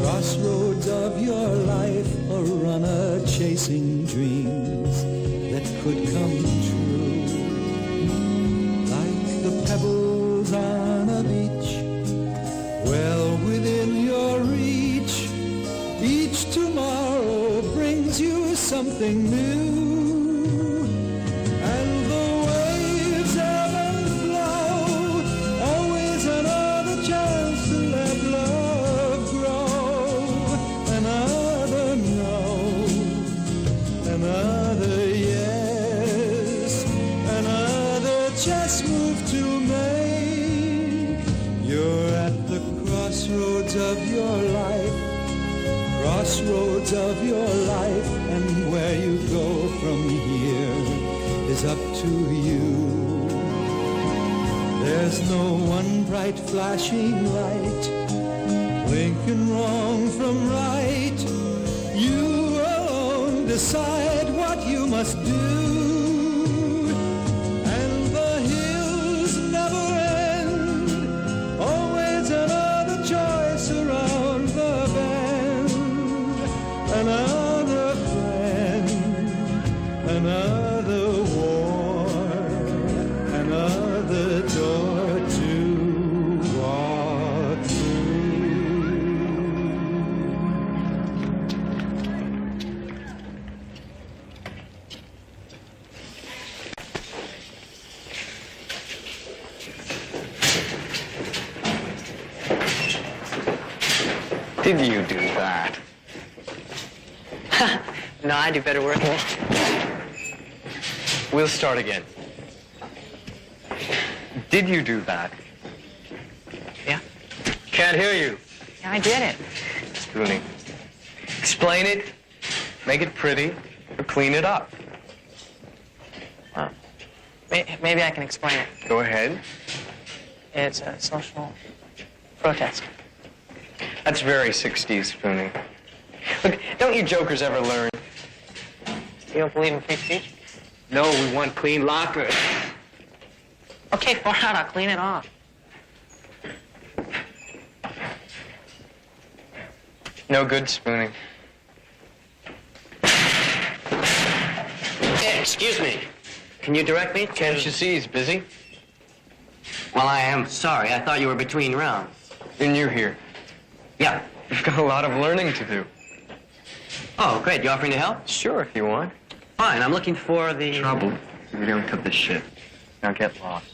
Crossroads of your life, a runner chasing dreams that could come true. Like the pebbles on a beach, well within your reach. Each tomorrow brings you something new. And the waves ebb and flow, always another chance to let love grow. Another no, another yes, another chess move to make. You're at the crossroads of your life, crossroads of your life, and where you go from here is up to you. There's no one bright flashing light, blinking wrong from right. You alone decide what you must do. And the hills never end, always another choice around the bend. Another friend, another war, another door to walk through. Did you do that? No, I do better work. We'll start again. Did you do that? Yeah? Can't hear you. Yeah, I did it. Spoonie. Explain it, make it pretty, or clean it up. Well, maybe I can explain it. Go ahead. It's a social protest. That's very 60s, Spoonie. Look, don't you jokers ever learn? You don't believe in free speech? No, we want clean lockers. Okay, far out, I'll clean it off. No good, Spoonie. Hey, excuse me. Can you direct me? Can't you see he's busy? Well, I am sorry. I thought you were between rounds. Then you're here. Yeah. You've got a lot of learning to do. Oh, great. You offering to help? Sure, if you want. Fine. I'm looking for the... Trouble. We don't cut the shit. Now get lost.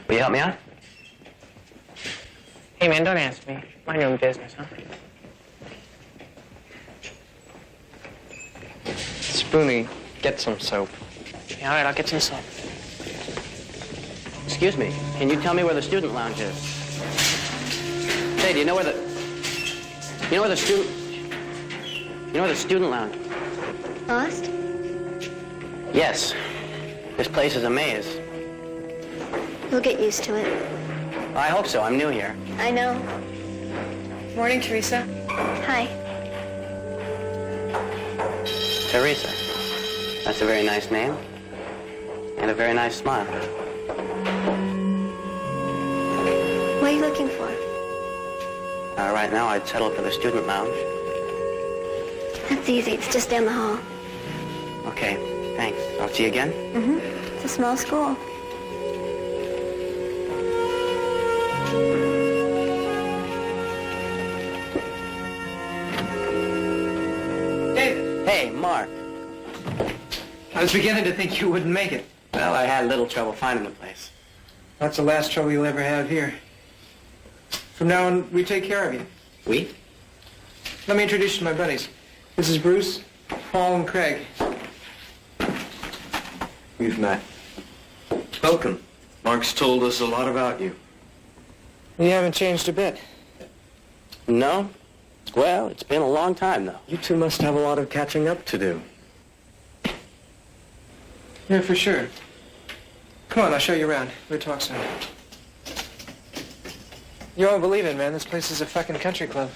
Will you help me out? Hey, man, don't ask me. Mind your own business, huh? Spoonie, get some soap. Yeah, all right, I'll get some soap. Excuse me. Can you tell me where the student lounge is? Say, do you know where the... You know where the student... You know where the student lounge... Lost? Yes. This place is a maze. We'll get used to it. I hope so. I'm new here. I know. Morning, Teresa. Hi. Teresa. That's a very nice name. And a very nice smile. What are you looking for? Right now, I'd settle for the student lounge. That's easy. It's just down the hall. Okay, thanks. I'll see you again. Mm-hmm. It's a small school. David. Hey, Mark. I was beginning to think you wouldn't make it. Well, I had a little trouble finding the place. That's the last trouble you'll ever have here. From now on, we take care of you. We? Let me introduce you to my buddies. This is Bruce, Paul, and Craig. We've met. Welcome. Mark's told us a lot about you. You haven't changed a bit. No? Well, it's been a long time, though. You two must have a lot of catching up to do. Yeah, for sure. Come on, I'll show you around. We'll talk soon. You won't believe it, man. This place is a fucking country club.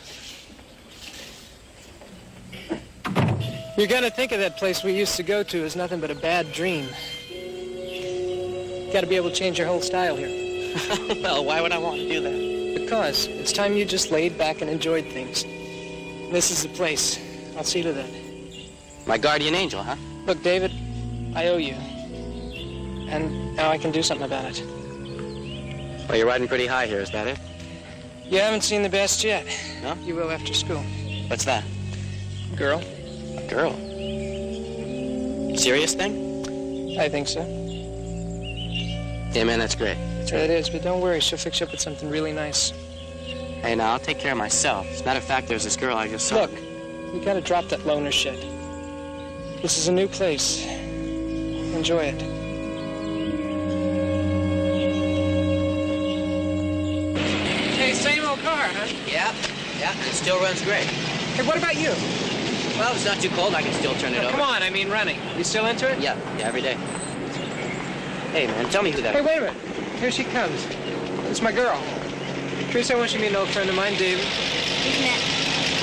You're gonna think of that place we used to go to as nothing but a bad dream. You gotta be able to change your whole style here. Well, why would I want to do that? Because it's time you just laid back and enjoyed things. This is the place. I'll see to that. My guardian angel, huh? Look, David, I owe you. And now I can do something about it. Well, you're riding pretty high here, is that it? You haven't seen the best yet. No? You will after school. What's that? Girl? A girl? Serious thing? I think so. Yeah, man, that's great. It is, but don't worry. She'll fix you up with something really nice. Hey, now, I'll take care of myself. As a matter of fact, there's this girl I just saw. Look, you gotta drop that loner shit. This is a new place. Enjoy it. Hey, same old car, huh? Yeah, it still runs great. Hey, what about you? Well, if it's not too cold, I can still turn it over. Come on, I mean running. You still into it? Yeah, every day. Hey, man, tell me who that Hey, is. wait a minute. Here she comes. It's my girl. Teresa, I want you to meet an old friend of mine, David. We've met.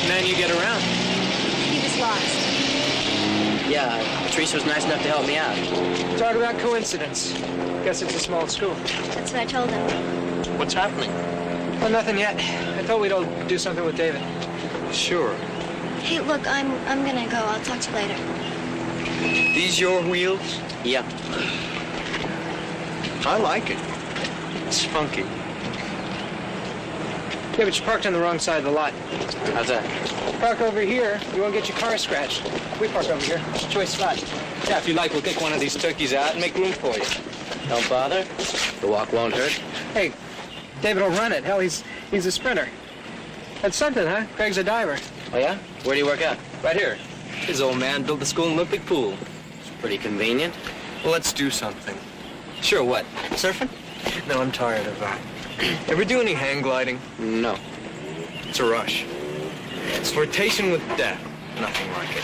Man, you get around. He was lost. Yeah, Teresa was nice enough to help me out. Talk about coincidence. Guess it's a small school. That's what I told him. What's happening? Well, nothing yet. I thought we'd all do something with David. Sure. Hey, look, I'm gonna go. I'll talk to you later. These your wheels? Yeah. I like it. It's funky. Yeah, but you parked on the wrong side of the lot. How's that? Park over here, you won't get your car scratched. We park over here. It's a choice spot. Yeah, if you like, we'll take one of these turkeys out and make room for you. Don't bother. The walk won't hurt. Hey, David will run it. Hell, he's a sprinter. That's something, huh? Craig's a diver. Oh, yeah? Where do you work out? Right here. His old man built the school and Olympic pool. It's pretty convenient. Well, let's do something. Sure, what? Surfing? No, I'm tired of that. Ever do any hang gliding? No. It's a rush. It's flirtation with death. Nothing like it.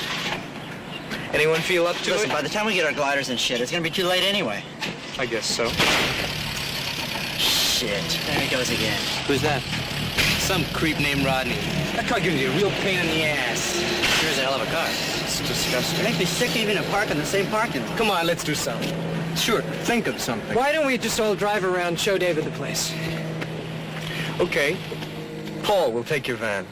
Anyone feel up to Listen, it? by the time we get our gliders and shit, it's gonna be too late anyway. I guess so. Shit, there he goes again. Who's that? Some creep named Rodney. That car gives you a real pain in the ass. Sure is a hell of a car. It's disgusting. It makes me sick even to park in the same parking lot. Come on, let's do something. Sure, think of something. Why don't we just all drive around and show David the place? Okay. Paul will take your van.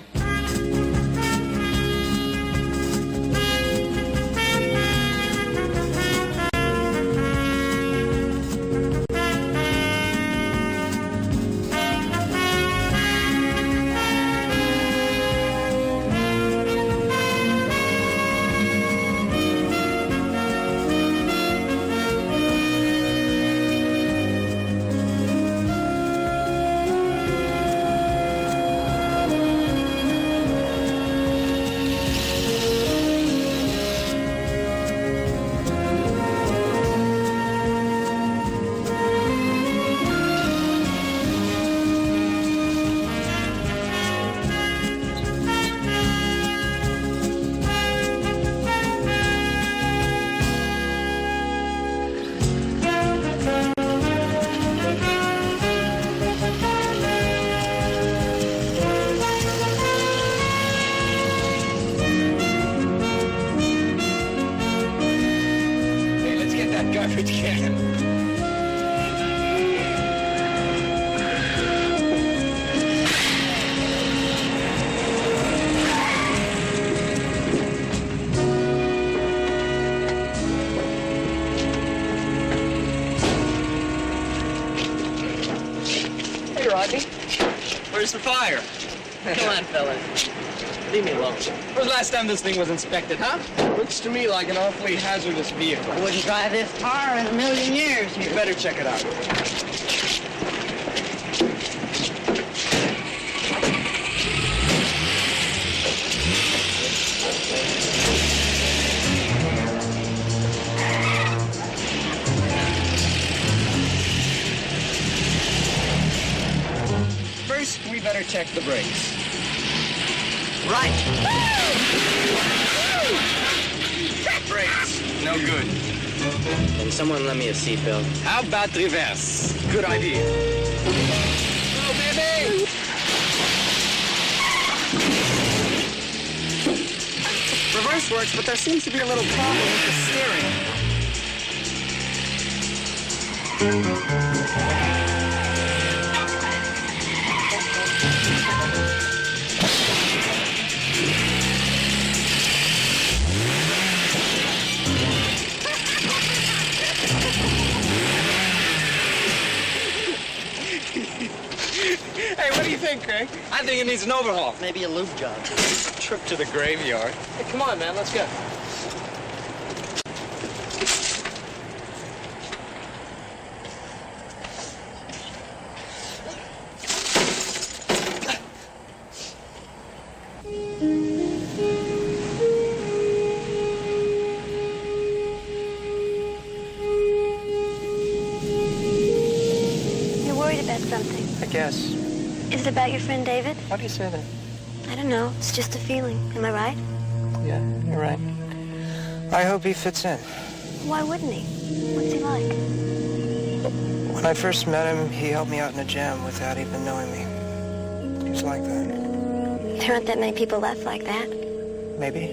Garbage can. Hey, Rodney. Where's the fire? Come on, fellas. Leave me alone. When was the last time this thing was inspected, huh? Looks to me like an awfully hazardous vehicle. I wouldn't drive this car in a million years You here. better check it out. First, we better check the brakes. Right. Track brakes! No good. Can someone lend me a seatbelt? How about reverse? Good idea. Oh, baby! Reverse works, but there seems to be a little problem with the steering. Okay. I think it needs an overhaul. Maybe a lube job. Trip to the graveyard. Hey, come on, man, let's go. You're worried about something. I guess. Is it about your friend David? Why do you say that? I don't know. It's just a feeling. Am I right? Yeah, you're right. I hope he fits in. Why wouldn't he? What's he like? When I first met him, he helped me out in a jam without even knowing me. He was like that. There aren't that many people left like that. Maybe.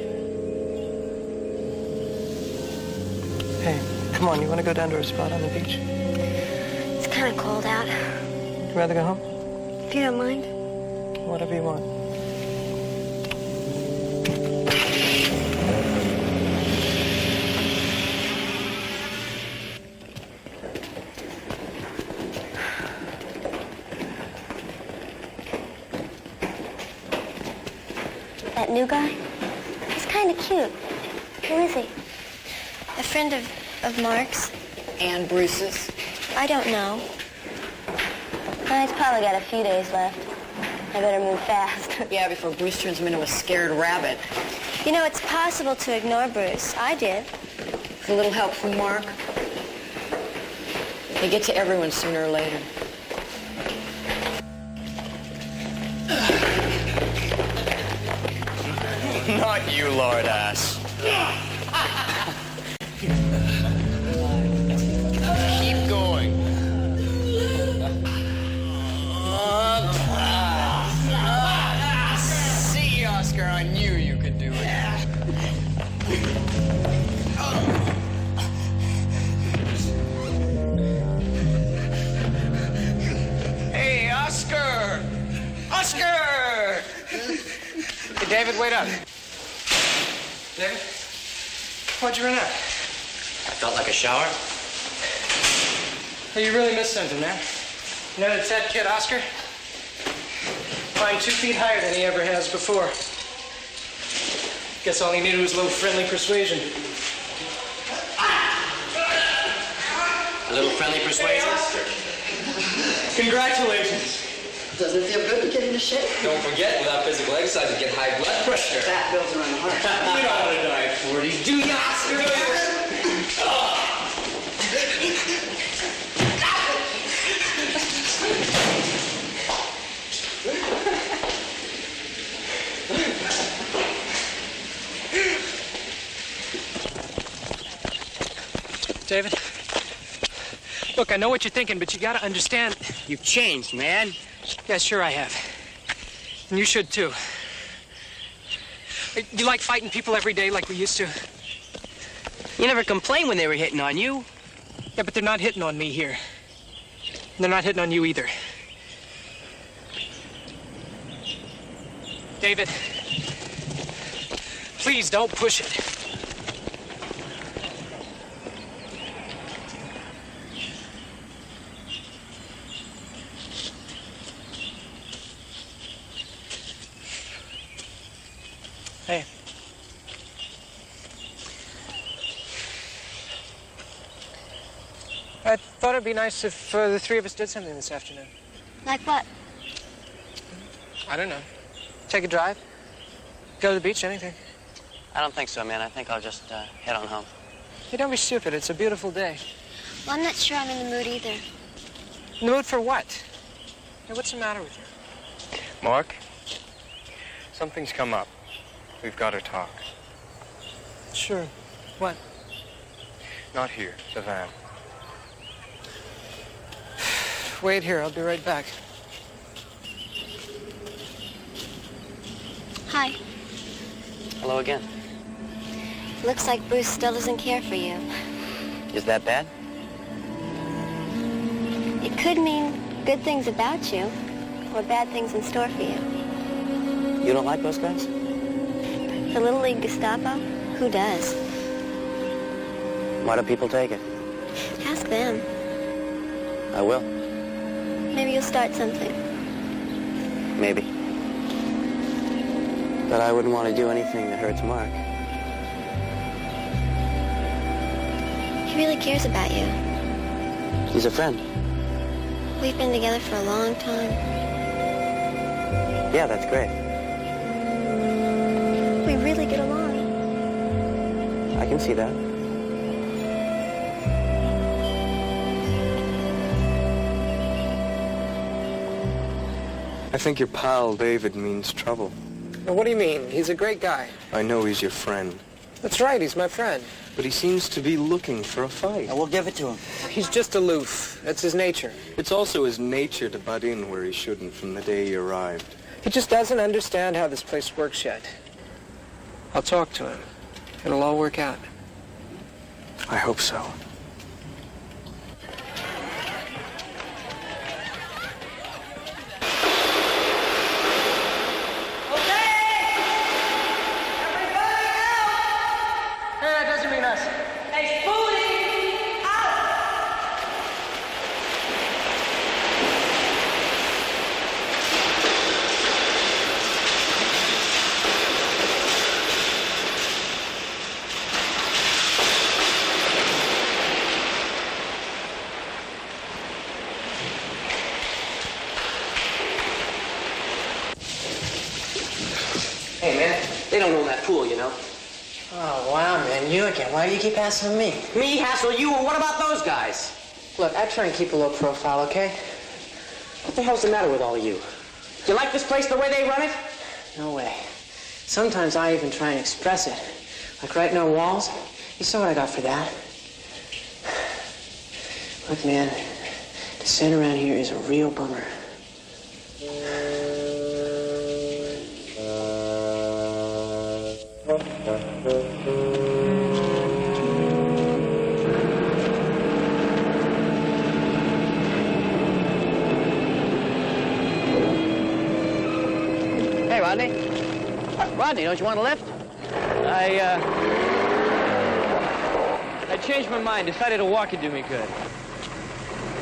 Hey, come on, you want to go down to a spot on the beach? It's kind of cold out. You rather go home? If you don't mind. Whatever you want. That new guy? He's kind of cute. Who is he? A friend of Mark's. And Bruce's. I don't know. He's probably got a few days left. I better move fast. Yeah, before Bruce turns him into a scared rabbit. You know, it's possible to ignore Bruce. I did. With a little help from Mark. They get to everyone sooner or later. Not you, lord ass. Keep going. See, Oscar, I knew you could do it. Hey, Oscar! Oscar! Hey, David, wait up. David? Why'd you run out? I felt like a shower. Hey, you really missed something, man. You know that kid, Oscar? Climbed 2 feet higher than he ever has before. Guess all he needed was a little friendly persuasion. A little friendly persuasion. Congratulations. Doesn't it feel good to get into shape? Don't forget, without physical exercise, you get high blood pressure. Fat builds around the heart. You don't want to die at 40, do ya, Oscar? David? Look, I know what you're thinking, but you gotta understand. You've changed, man. Yeah, sure I have. And you should, too. You like fighting people every day like we used to? You never complained when they were hitting on you. Yeah, but they're not hitting on me here. And they're not hitting on you either. David, please don't push it. Hey. I thought it'd be nice if the three of us did something this afternoon. Like what? I don't know. Take a drive? Go to the beach, anything. I don't think so, man. I think I'll just head on home. Hey, don't be stupid. It's a beautiful day. Well, I'm not sure I'm in the mood either. In the mood for what? Hey, what's the matter with you? Mark, something's come up. We've got to talk. Sure. What? Not here, the van. Wait here. I'll be right back. Hi. Hello again. Looks like Bruce still doesn't care for you. Is that bad? It could mean good things about you, or bad things in store for you. You don't like those guys? The Little League Gestapo? Who does? Why do people take it? Ask them. I will. Maybe you'll start something. Maybe. But I wouldn't want to do anything that hurts Mark. He really cares about you. He's a friend. We've been together for a long time. Yeah, that's great. We really get along. I can see that. I think your pal David means trouble. Now, what do you mean? He's a great guy. I know he's your friend, That's right, he's my friend. but he seems to be looking for a fight. We'll give it to him. He's just aloof. That's his nature. It's also his nature to butt in where he shouldn't from the day he arrived. He just doesn't understand how this place works yet. I'll talk to him. It'll all work out. I hope so. That doesn't mean us. Hey, Spoonie! Out! Hey, man, they don't own that pool, you know. Oh, wow, man. You again. Why do you keep hassling me? Me hassle you, or what about those guys? Look, I try and keep a low profile, okay? What the hell's the matter with all of you? You like this place the way they run it? No way. Sometimes I even try and express it. Like writing on walls. You saw what I got for that. Look, man, the scent around here is a real bummer. Hey, Rodney. Rodney, don't you want a lift? I changed my mind. Decided a walk would do me good.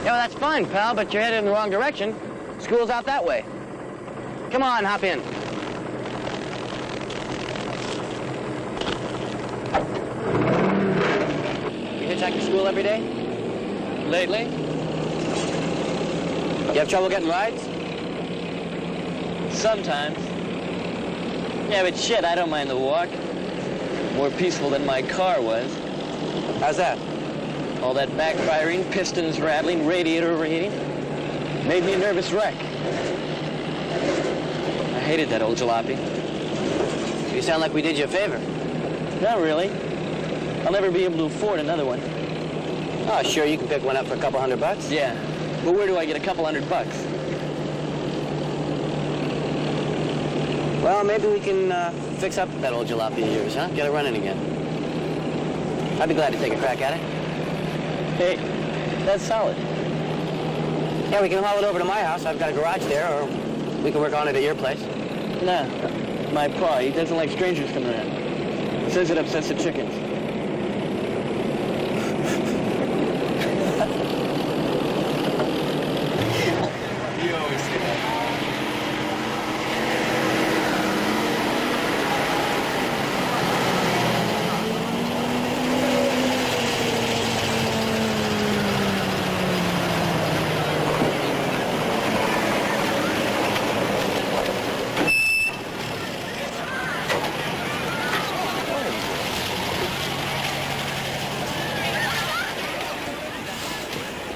Yeah, well, that's fine, pal, but you're headed in the wrong direction. School's out that way. Come on, hop in. You hitchhike to school every day? Lately? You have trouble getting rides? Sometimes. Yeah, but shit, I don't mind the walk. More peaceful than my car was. How's that? All that backfiring, pistons rattling, radiator overheating. Made me a nervous wreck. I hated that old jalopy. You sound like we did you a favor. Not really. I'll never be able to afford another one. Oh, sure, you can pick one up for a couple $100. Yeah, but where do I get a couple $100? Well, maybe we can fix up that old jalopy of yours, huh? Get it running again. I'd be glad to take a crack at it. Hey, that's solid. Yeah, we can haul it over to my house. I've got a garage there, or we can work on it at your place. Nah, my pa, he doesn't like strangers coming around. He says it upsets the chickens. You always say that.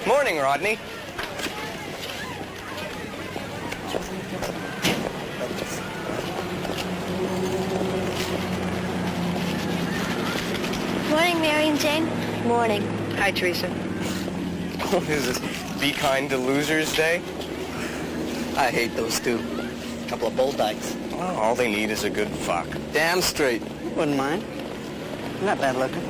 Morning, Rodney. Morning, Mary and Jane. Morning. Hi, Teresa. What is this? Be kind to losers day? I hate those two. Couple of bull dykes. Well, all they need is a good fuck. Damn straight. Wouldn't mind. Not bad looking.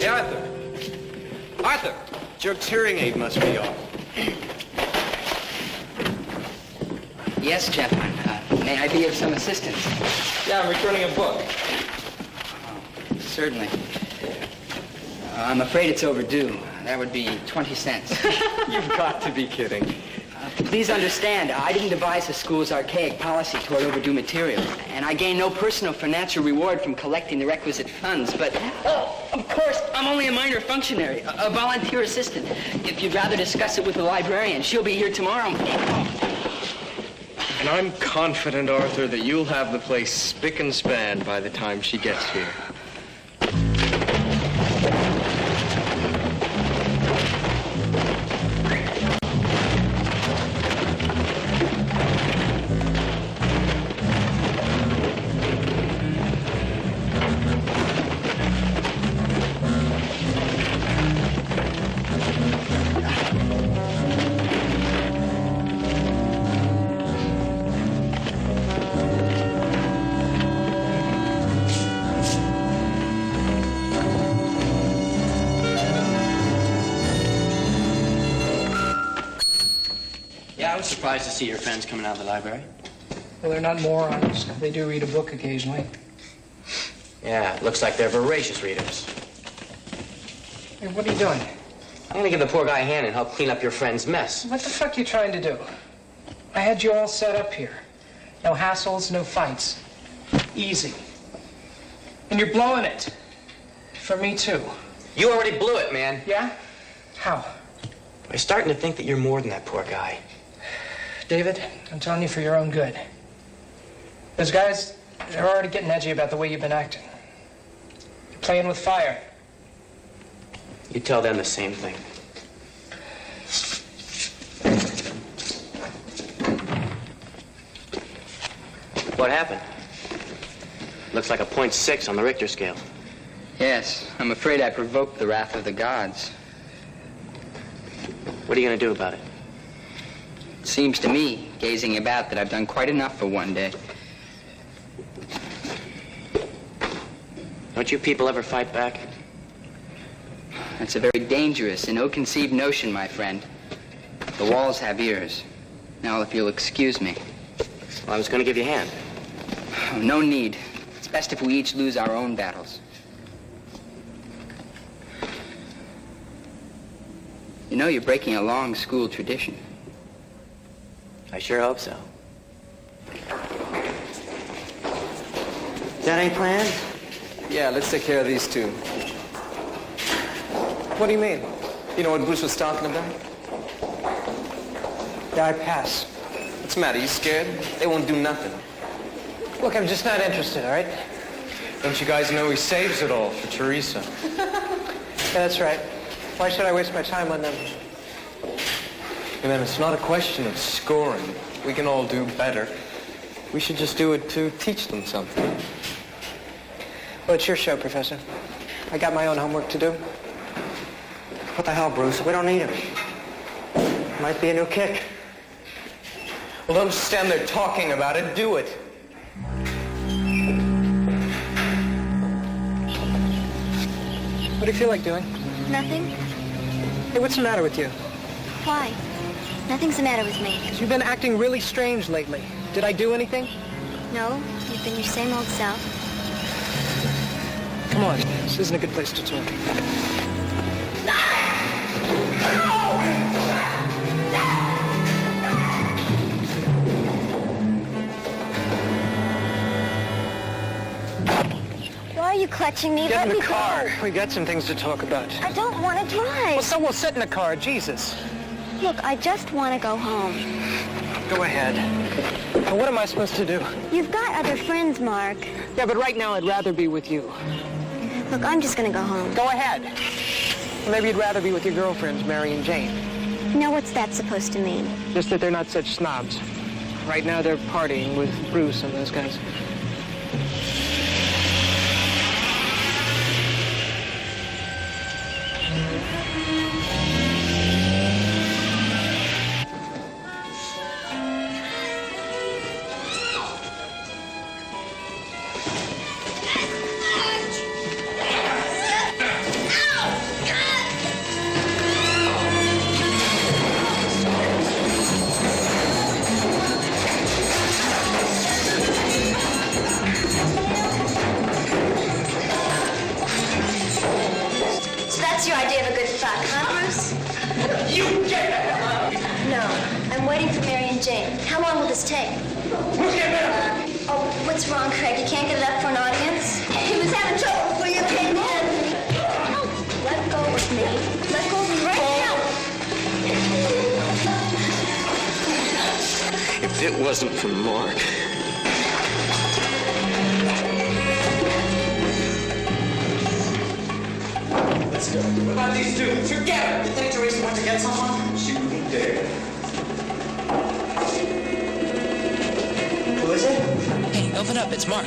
Hey, Arthur. Arthur, Jerk's hearing aid must be off. Yes, gentlemen. May I be of some assistance? Yeah, I'm returning a book. Certainly. I'm afraid it's overdue. That would be 20 cents. You've got to be kidding. Please understand, I didn't devise the school's archaic policy toward overdue material, and I gain no personal financial reward from collecting the requisite funds, but, of course, I'm only a minor functionary, a volunteer assistant. If you'd rather discuss it with the librarian, she'll be here tomorrow. And I'm confident, Arthur, that you'll have the place spick and span by the time she gets here. I was surprised to see your friends coming out of the library. Well, they're not morons. They do read a book occasionally. Yeah, it looks like they're voracious readers. Hey, what are you doing? I'm gonna give the poor guy a hand and help clean up your friend's mess. What the fuck are you trying to do? I had you all set up here. No hassles, no fights. Easy. And you're blowing it. For me, too. You already blew it, man. Yeah? How? I'm starting to think that you're more than that poor guy. David, I'm telling you for your own good. Those guys, they're already getting edgy about the way you've been acting. You're playing with fire. You tell them the same thing. What happened? Looks like a .6 on the Richter scale. Yes, I'm afraid I provoked the wrath of the gods. What are you gonna do about it? It seems to me, gazing about, that I've done quite enough for one day. Don't you people ever fight back? That's a very dangerous and ill-conceived notion, my friend. The walls have ears. Now, if you'll excuse me. Well, I was gonna give you a hand. Oh, no need. It's best if we each lose our own battles. You know, you're breaking a long school tradition. I sure hope so. Got any plans? Yeah, let's take care of these two. What do you mean? You know what Bruce was talking about? Yeah, I pass. What's the matter? You scared? They won't do nothing. Look, I'm just not interested, all right? Don't you guys know he saves it all for Teresa? Yeah, that's right. Why should I waste my time on them? And then it's not a question of scoring. We can all do better. We should just do it to teach them something. Well, it's your show, Professor. I got my own homework to do. What the hell, Bruce? We don't need him. Might be a new kick. Well, don't stand there talking about it. Do it. What do you feel like doing? Nothing? Hey, what's the matter with you? Why? Nothing's the matter with me. You've been acting really strange lately. Did I do anything? No, you've been your same old self. Come on, this isn't a good place to talk. Why are you clutching me? Get Let in the me car. go. We got some things to talk about. I don't want to drive. Well, so we'll sit in the car. Jesus. Look, I just want to go home. Go ahead. Now, what am I supposed to do? You've got other friends, Mark. Yeah, but right now I'd rather be with you. Look, I'm just going to go home. Go ahead. Maybe you'd rather be with your girlfriends, Mary and Jane. Now, what's that supposed to mean? Just that they're not such snobs. Right now they're partying with Bruce and those guys. idea of a good fuck, huh, Bruce? You get the hell out! No, I'm waiting for Mary and Jane. How long will this take? Oh, what's wrong, Craig? You can't get it up for an audience? He was having trouble before you came in. Let go of me. Let go of me right now. If it wasn't for Mark... Let's go. What about these two? Forget it! You think Teresa went to get someone? She wouldn't dare. Who is it? Hey, open up. It's Mark.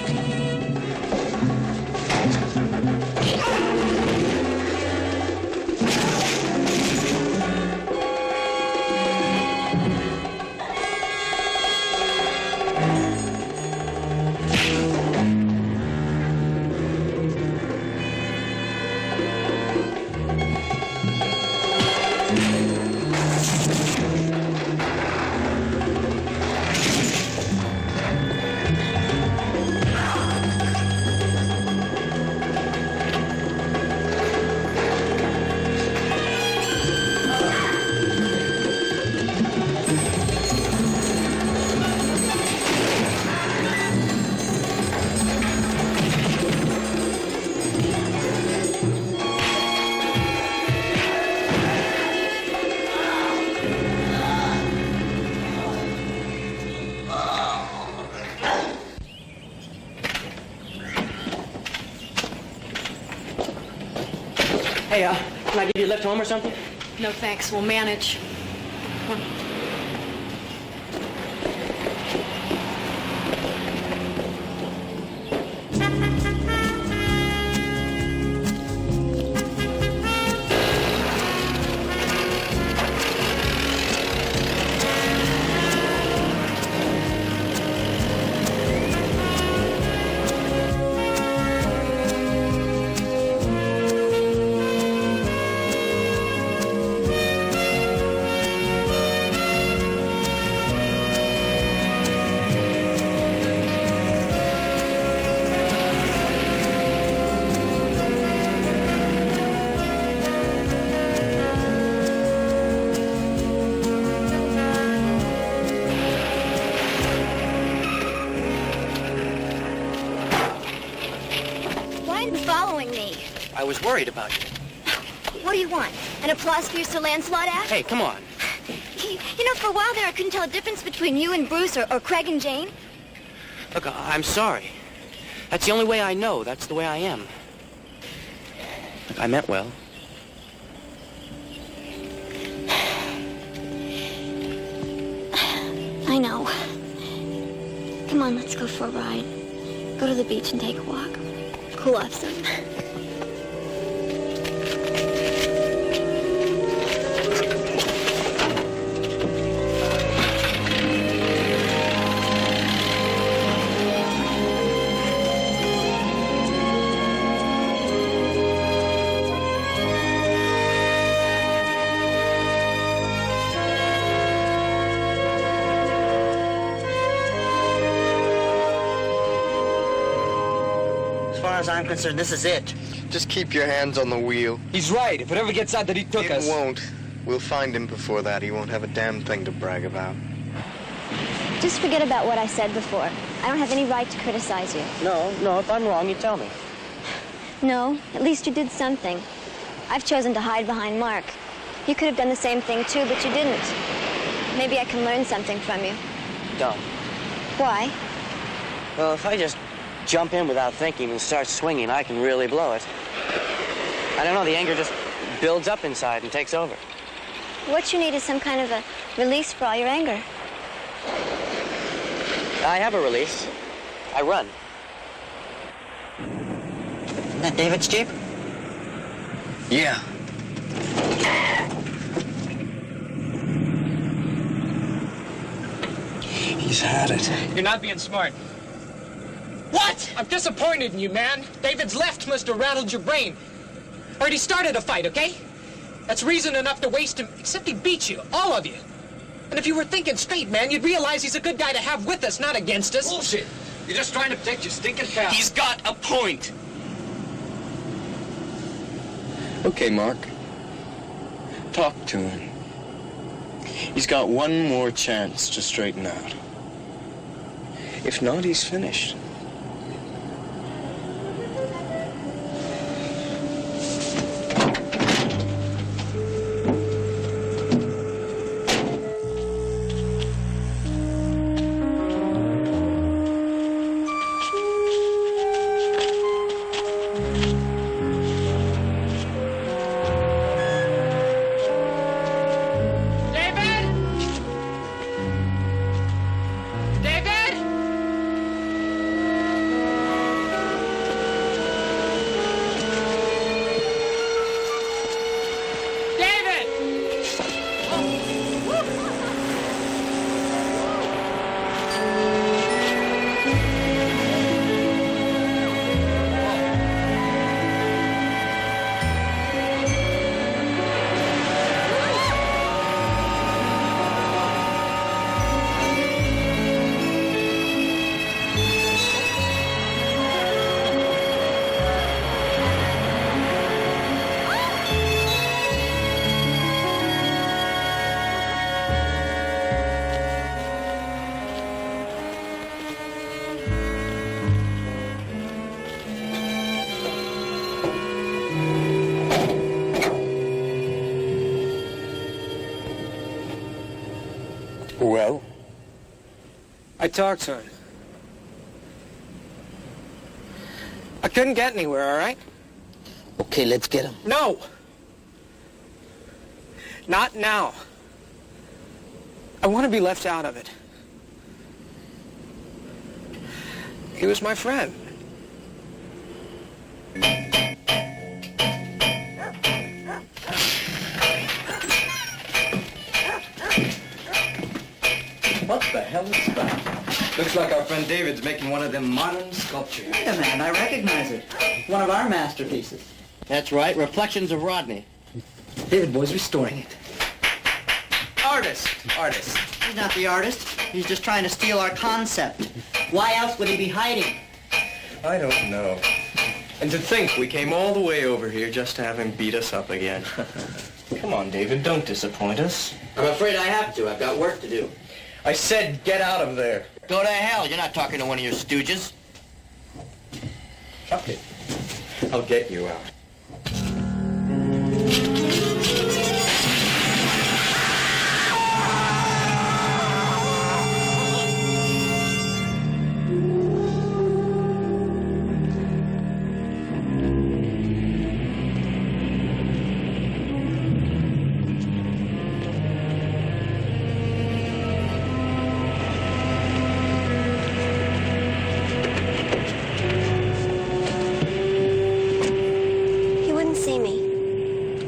Hey, can I give you a lift home or something? No thanks, we'll manage. Come on. I was worried about you. What do you want? An applause for your Sir Lancelot act? Hey, come on. You know, for a while there, I couldn't tell a difference between you and Bruce or Craig and Jane. Look, I'm sorry. That's the only way I know. That's the way I am. Look, I meant well. I know. Come on, let's go for a ride. Go to the beach and take a walk. Cool off some. As far as I'm concerned, this is it. Just keep your hands on the wheel. He's right. If it ever gets out that he took us... It won't. We'll find him before that. He won't have a damn thing to brag about. Just forget about what I said before. I don't have any right to criticize you. No, if I'm wrong, you tell me. No, at least you did something. I've chosen to hide behind Mark. You could have done the same thing too, but you didn't. Maybe I can learn something from you. Don't. Why? Well, if I just jump in without thinking and start swinging, I can really blow it. I don't know, the anger just builds up inside and takes over. What you need is some kind of a release for all your anger. I have a release. I run. Isn't that David's Jeep? Yeah. He's had it. You're not being smart. What? I'm disappointed in you, man. David's left must have rattled your brain. Or he started a fight, okay? That's reason enough to waste him, except he beat you, all of you. And if you were thinking straight, man, you'd realize he's a good guy to have with us, not against us. Bullshit. You're just trying to protect your stinking pal. He's got a point. Okay, Mark. Talk to him. He's got one more chance to straighten out. If not, he's finished. Well? I talked to him. I couldn't get anywhere, all right? Okay, let's get him. No! Not now. I want to be left out of it. He was my friend. What the hell is that? Looks like our friend David's making one of them modern sculptures. Wait a minute, I recognize it. One of our masterpieces. That's right, Reflections of Rodney. David boy's restoring it. Artist. He's not the artist. He's just trying to steal our concept. Why else would he be hiding? I don't know. And to think we came all the way over here just to have him beat us up again. Come on, David, don't disappoint us. I'm afraid I have to. I've got work to do. I said get out of there. Go to hell. You're not talking to one of your stooges. Fuck it. I'll get you out.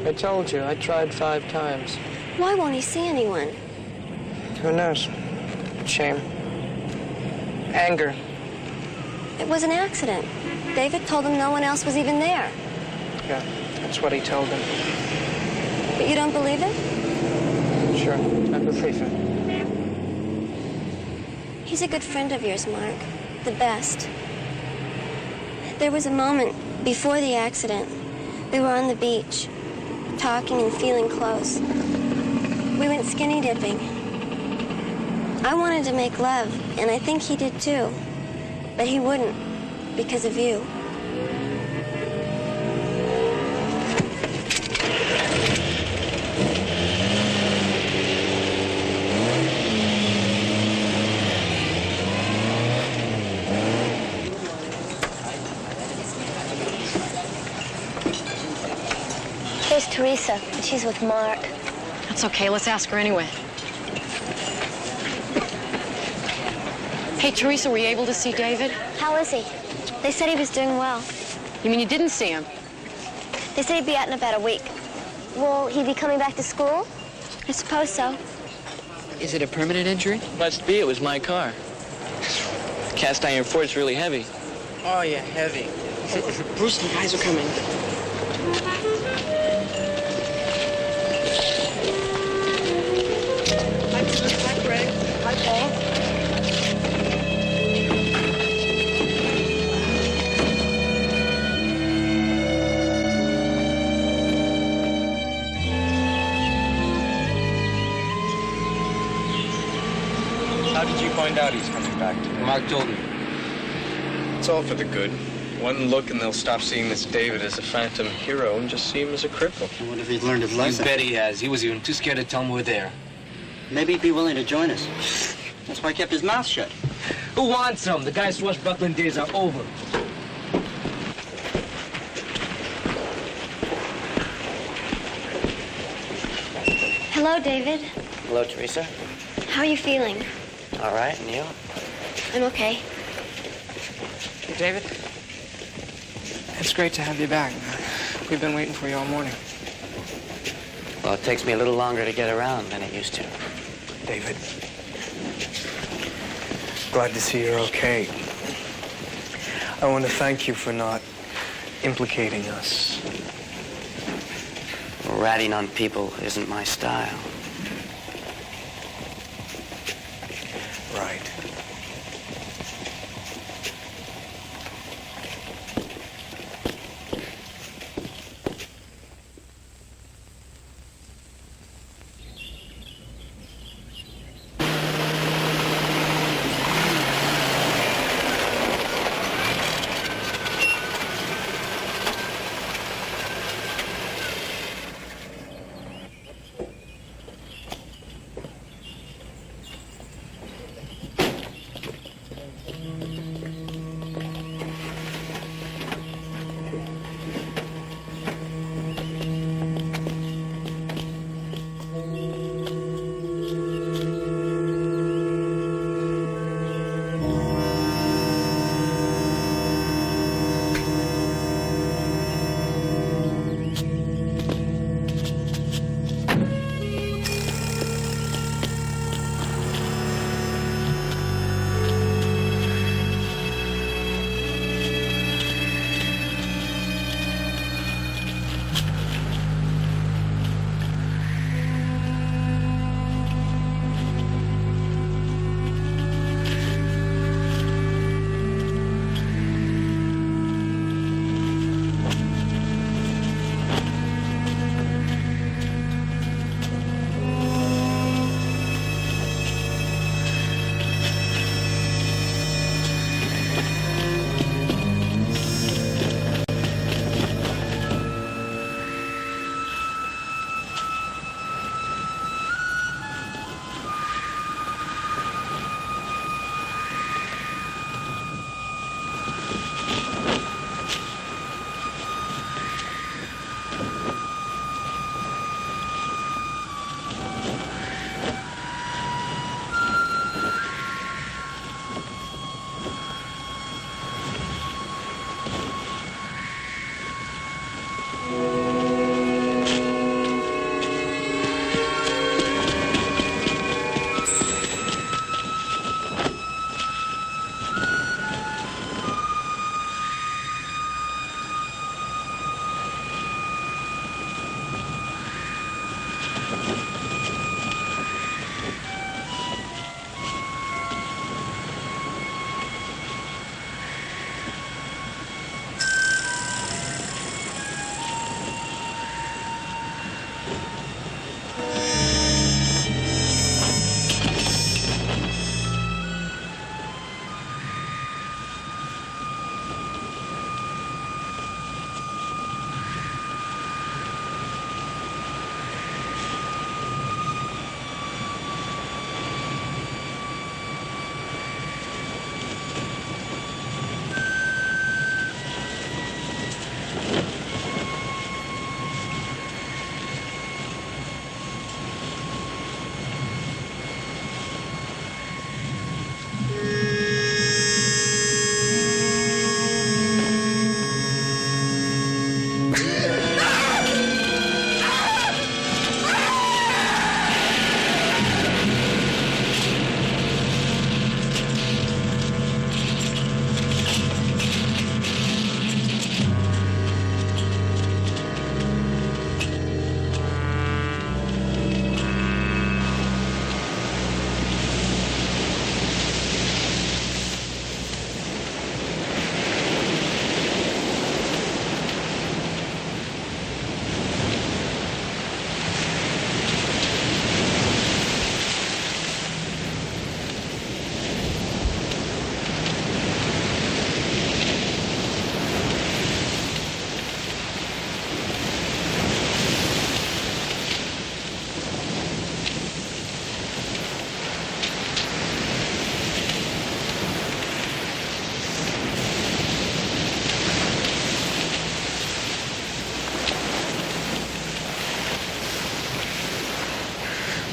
I told you, I tried 5 times. Why won't he see anyone? Who knows? Shame. Anger. It was an accident. David told him no one else was even there. Yeah, that's what he told him. But you don't believe it? Sure, I believe it. He's a good friend of yours, Mark. The best. There was a moment before the accident. We were on the beach, talking and feeling close. We went skinny dipping. I wanted to make love, and I think he did too. But he wouldn't, because of you. Here's Teresa, and she's with Mark. That's okay. Let's ask her anyway. Hey, Teresa, were you able to see David? How is he? They said he was doing well. You mean you didn't see him? They said he'd be out in about a week. Will he be coming back to school? I suppose so. Is it a permanent injury? Must be. It was my car. Cast iron fort's really heavy. Oh, yeah, heavy. Bruce, the guys are coming. Hi, Greg. Hi, Paul. find out he's coming back today? Mark told me. It's all for the good. One look and they'll stop seeing this David as a phantom hero and just see him as a cripple. What if he's learned his You lesson? bet he has. He was even too scared to tell him we're there. Maybe he'd be willing to join us. That's why he kept his mouth shut. Who wants him? The guy's swashbuckling days are over. Hello, David. Hello, Teresa. How are you feeling? All right, and you? I'm okay. Hey, David. It's great to have you back. We've been waiting for you all morning. Well, it takes me a little longer to get around than it used to. David. Glad to see you're okay. I want to thank you for not implicating us. Ratting on people isn't my style. Right.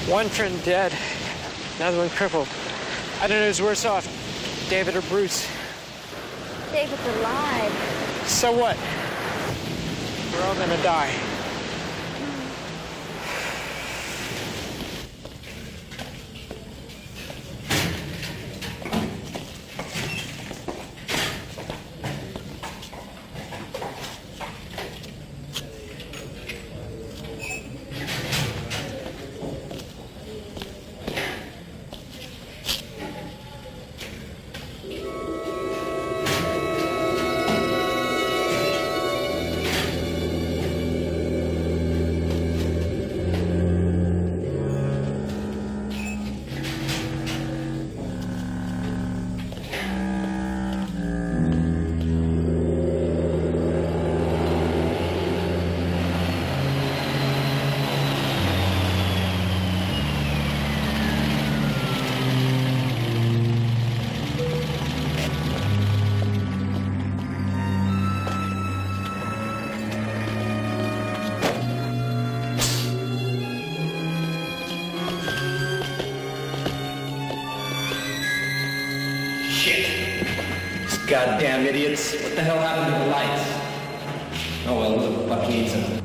One friend dead, another one crippled. I don't know who's worse off, David or Bruce. David's alive. So what? We're all gonna die. Goddamn idiots. What the hell happened to the lights? Oh well, who the fuck needs them?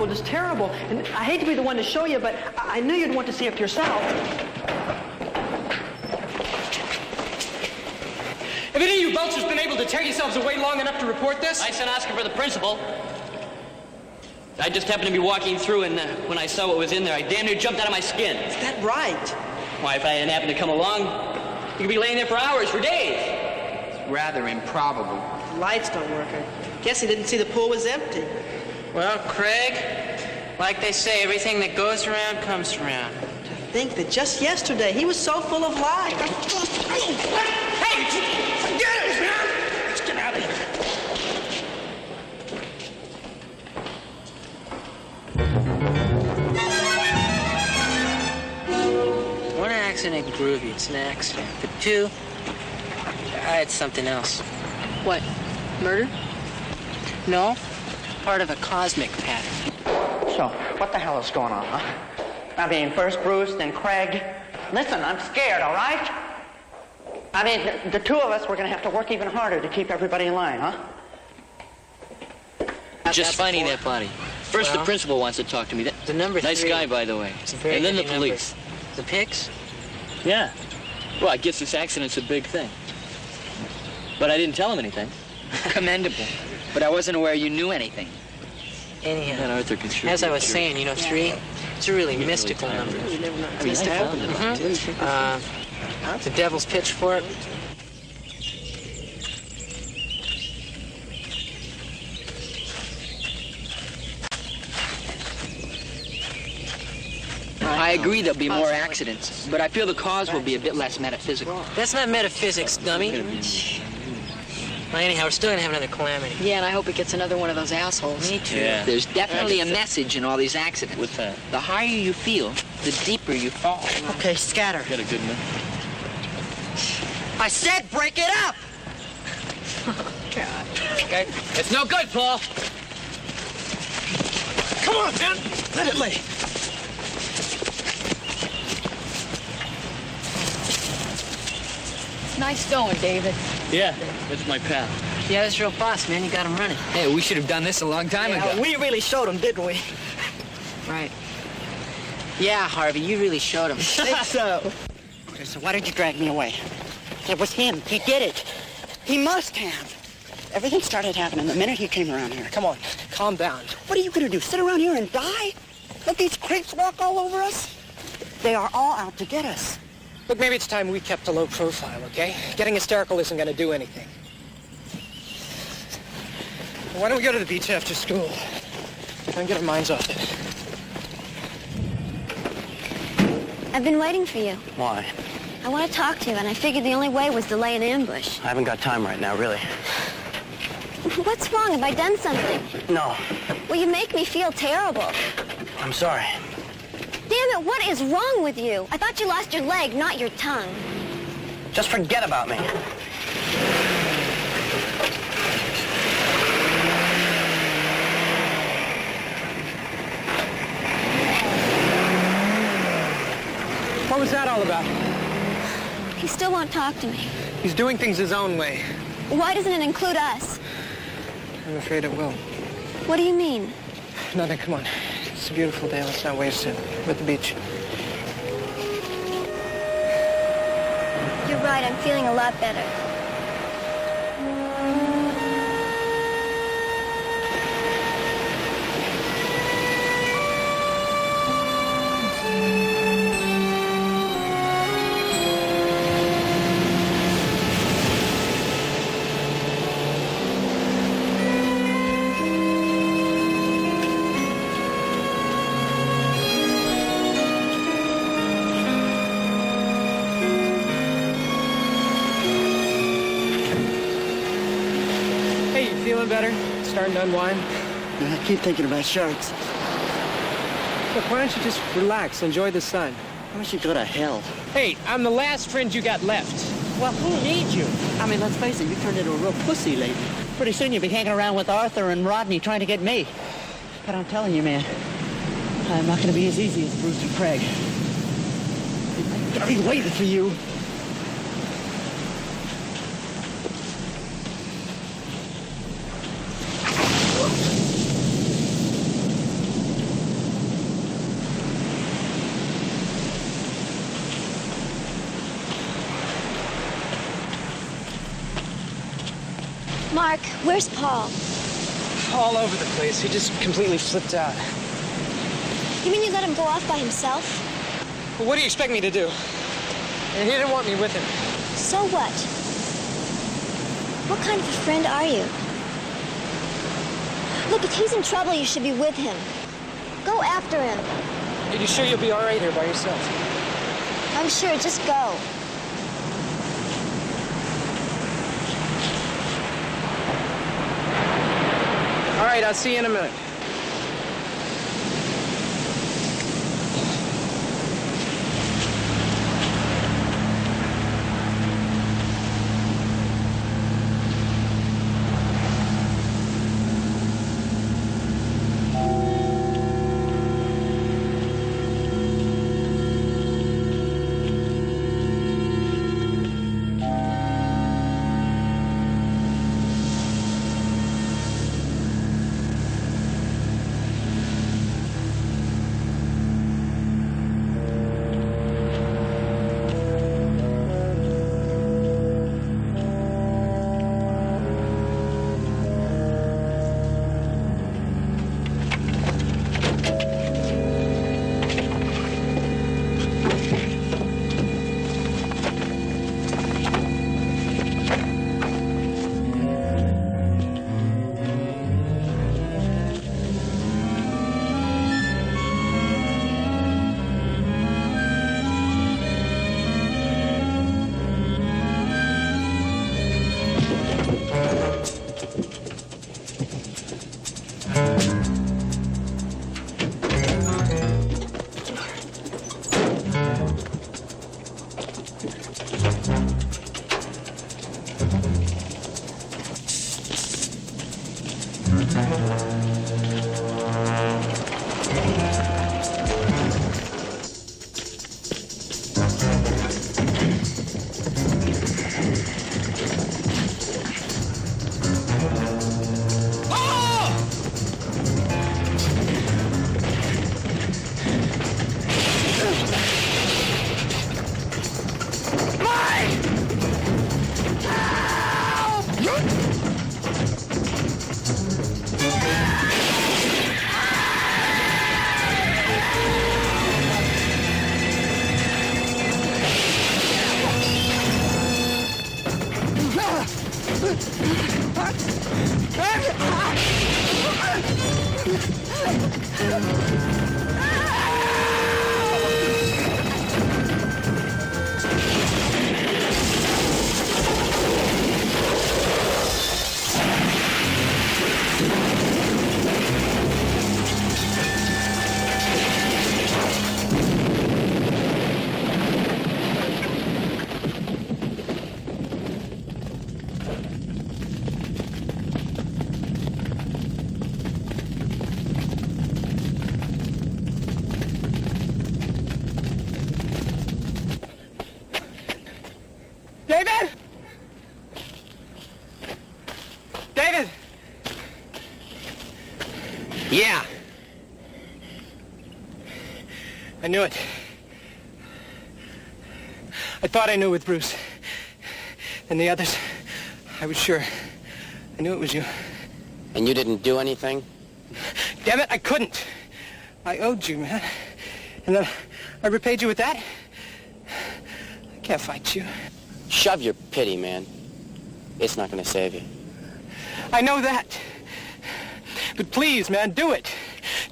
It's terrible. And I hate to be the one to show you, but I knew you'd want to see it for yourself. Have any of you vultures been able to tear yourselves away long enough to report this? I sent Oscar for the principal. I just happened to be walking through, and when I saw what was in there, I damn near jumped out of my skin. Is that right? Why, if I hadn't happened to come along, you could be laying there for hours, for days. It's rather improbable. Lights don't work. I guess he didn't see the pool was empty. Well, Craig, like they say, everything that goes around comes around. To think that just yesterday he was so full of life. Hey, forget it, man! Let's get out of here. One accident, groovy, it's an accident. But two, I had something else. What? Murder? No, part of a cosmic pattern. So, what the hell is going on, huh? I mean, first Bruce, then Craig. Listen, I'm scared, all right? I mean, the two of us, we're going to have to work even harder to keep everybody in line, huh? Just finding that body. First, the principal wants to talk to me. The number nice 3. guy, by the way. And then the police. Number. The pics? Yeah. Well, I guess this accident's a big thing. But I didn't tell him anything. Commendable. But I wasn't aware you knew anything. Anyhow, That Arthur contributed. as I was saying, you know, 3, it's a really mystical number. I mean, I found it. The devil's pitchfork. I agree there'll be more accidents, but I feel the cause will be a bit less metaphysical. That's not metaphysics, dummy. Well, anyhow, we're still gonna have another calamity. Yeah, and I hope it gets another one of those assholes. Me too. Yeah. There's definitely a message in all these accidents. What's that? The higher you feel, the deeper you fall. Okay, scatter. Got a good one. I said break it up! God. Okay. It's no good, Paul. Come on, man. Let it lay. Nice going, David. Yeah, that's my pal. Yeah, that's real fast, man. You got him running. Hey, we should have done this a long time ago. We really showed him, didn't we? Right. Yeah, Harvey, you really showed him. think so. Okay, so why did you drag me away? It was him. He did it. He must have. Everything started happening the minute he came around here. Come on, calm down. What are you going to do, sit around here and die? Let these creeps walk all over us? They are all out to get us. Look, maybe it's time we kept a low profile, okay? Getting hysterical isn't going to do anything. Why don't we go to the beach after school? And get our minds off it. I've been waiting for you. Why? I want to talk to you, and I figured the only way was to lay an ambush. I haven't got time right now, really. What's wrong? Have I done something? No. Well, you make me feel terrible. I'm sorry. Damn it, what is wrong with you? I thought you lost your leg, not your tongue. Just forget about me. What was that all about? He still won't talk to me. He's doing things his own way. Why doesn't it include us? I'm afraid it will. What do you mean? Nothing, come on. It's a beautiful day. Let's not waste it. We're at the beach. You're right, I'm feeling a lot better. Feeling better? Starting to unwind? I keep thinking about sharks. Look, why don't you just relax, enjoy the sun? Why don't you go to hell? Hey, I'm the last friend you got left. Well, who needs you? I mean, let's face it, you turned into a real pussy lately. Pretty soon you'll be hanging around with Arthur and Rodney trying to get me. But I'm telling you, man, I'm not going to be as easy as Bruce and Craig. I'll be waiting for you. Mark, where's Paul? All over the place. He just completely flipped out. You mean you let him go off by himself? Well, what do you expect me to do? And he didn't want me with him. So what? What kind of a friend are you? Look, if he's in trouble, you should be with him. Go after him. Are you sure you'll be all right here by yourself? I'm sure. Just go. All right, I'll see you in a minute. Ah! David? David? Yeah. I knew it. I thought I knew with Bruce. And the others, I was sure. I knew it was you. And you didn't do anything? Damn it, I couldn't. I owed you, man. And then I repaid you with that. I can't fight you. Shove your pity, man. It's not going to save you. I know that. But please, man, do it.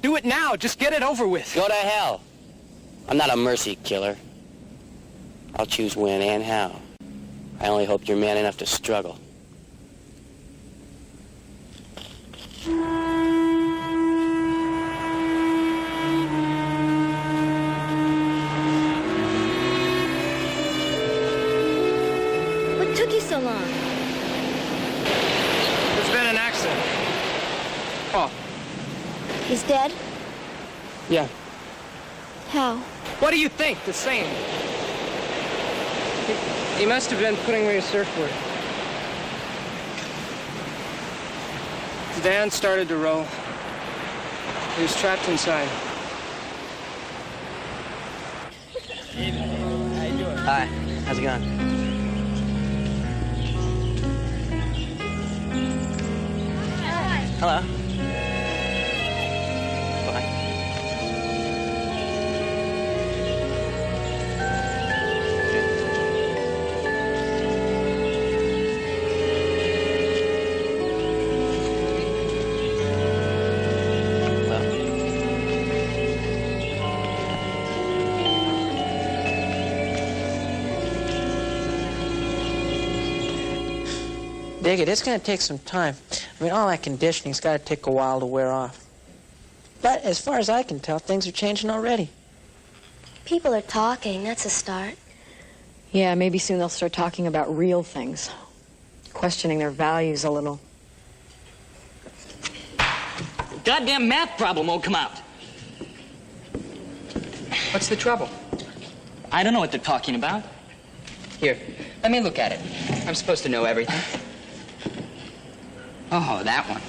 Do it now. Just get it over with. Go to hell. I'm not a mercy killer. I'll choose when and how. I only hope you're man enough to struggle. What took you so long? There's been an accident. Oh. He's dead? Yeah. How? What do you think? The same. He must have been putting away his surfboard. The van started to roll. He was trapped inside. Hi. How's it going? Hello. Bye. Dig it, it's going to take some time. I mean, all that conditioning's got to take a while to wear off. But as far as I can tell, things are changing already. People are talking. That's a start. Yeah, maybe soon they'll start talking about real things. Questioning their values a little. Goddamn math problem won't come out. What's the trouble? I don't know what they're talking about. Here, let me look at it. I'm supposed to know everything. Oh, that one.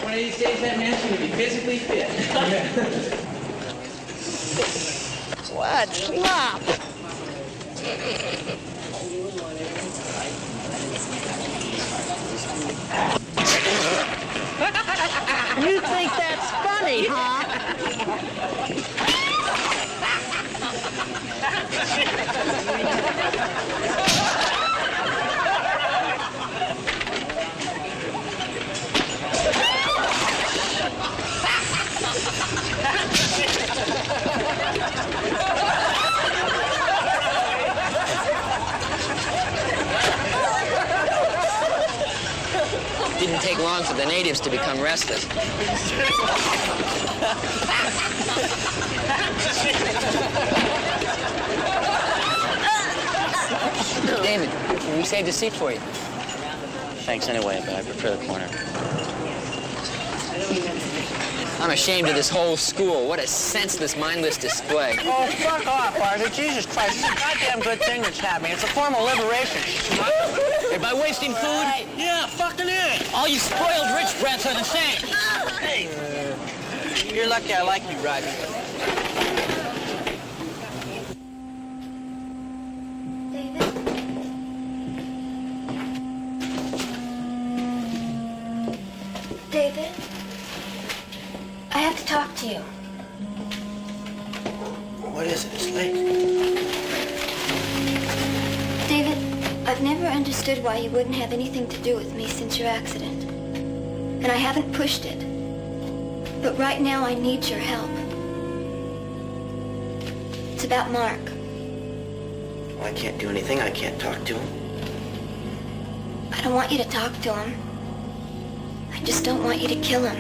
One of these days, that man's going to be physically fit. What slop? You think that's funny, huh? Didn't take long for the natives to become restless. David, we saved a seat for you. Thanks anyway, but I prefer the corner. I'm ashamed of this whole school. What a senseless, mindless display. Oh, fuck off, Arthur. Jesus Christ, it's a goddamn good thing that's happening. It's a form of liberation. Hey, by wasting food? Yeah, fucking it. All you spoiled rich brats are the same. Hey, you're lucky I like you, Roger. David, I have to talk to you. What is it? It's late. David, I've never understood why you wouldn't have anything to do with me since your accident. And I haven't pushed it. But right now I need your help. It's about Mark. Well, I can't do anything. I can't talk to him. I don't want you to talk to him. I just don't want you to kill him.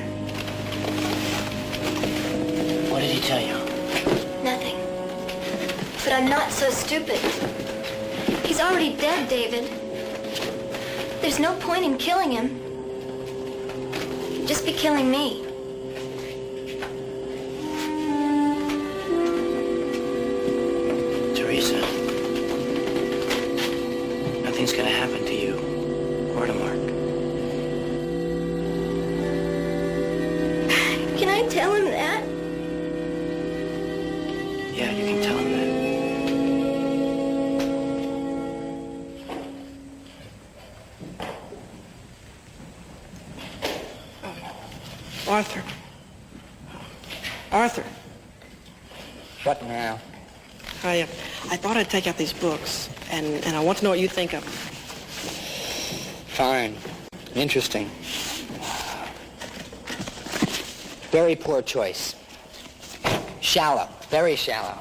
What did he tell you? Nothing. But I'm not so stupid. He's already dead, David. There's no point in killing him. You'd just be killing me. Teresa, nothing's gonna happen to you or to Mark. Can I tell him that? Yeah, you can tell him that. Arthur. Arthur. What now? I thought I'd take out these books, and I want to know what you think of them. Fine. Interesting. Very poor choice. Shallow. Very shallow.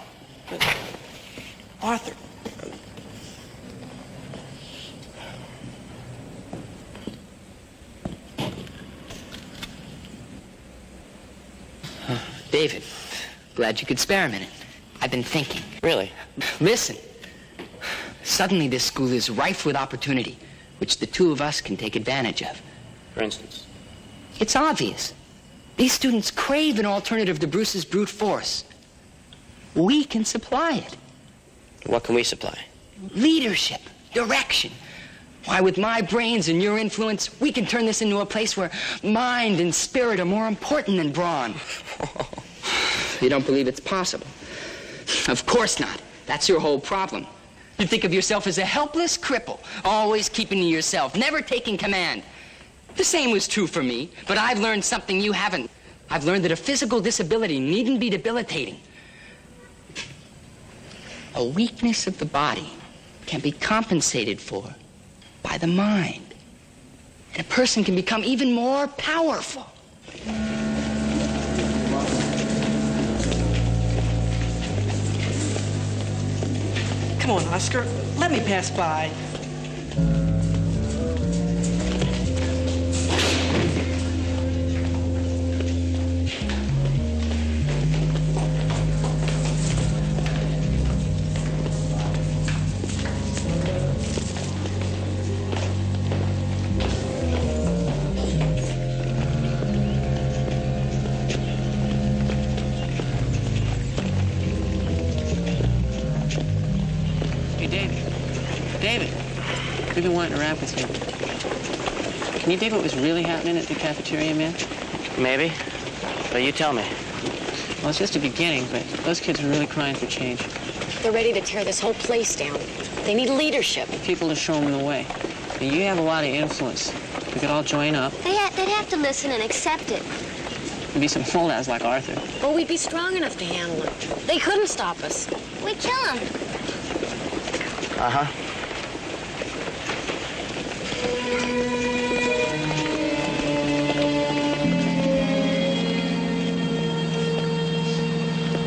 Arthur. David, glad you could spare a minute. I've been thinking. Really? Listen. Suddenly this school is rife with opportunity, which the two of us can take advantage of. For instance? It's obvious. These students crave an alternative to Bruce's brute force. We can supply it. What can we supply? Leadership, direction. Why, with my brains and your influence, we can turn this into a place where mind and spirit are more important than brawn. You don't believe it's possible? Of course not. That's your whole problem. You think of yourself as a helpless cripple, always keeping to yourself, never taking command. The same was true for me, but I've learned something you haven't. I've learned that a physical disability needn't be debilitating. A weakness of the body can be compensated for by the mind. And a person can become even more powerful. Come on, Oscar. Let me pass by. We've been wanting to rap with you. Can you dig what was really happening at the cafeteria, man? Maybe. But you tell me. Well, it's just a beginning, but those kids are really crying for change. They're ready to tear this whole place down. They need leadership. People to show them the way. And you have a lot of influence. We could all join up. They'd have to listen and accept it. There'd be some fool-outs like Arthur. Well, we'd be strong enough to handle it. They couldn't stop us. We'd kill him. Uh-huh.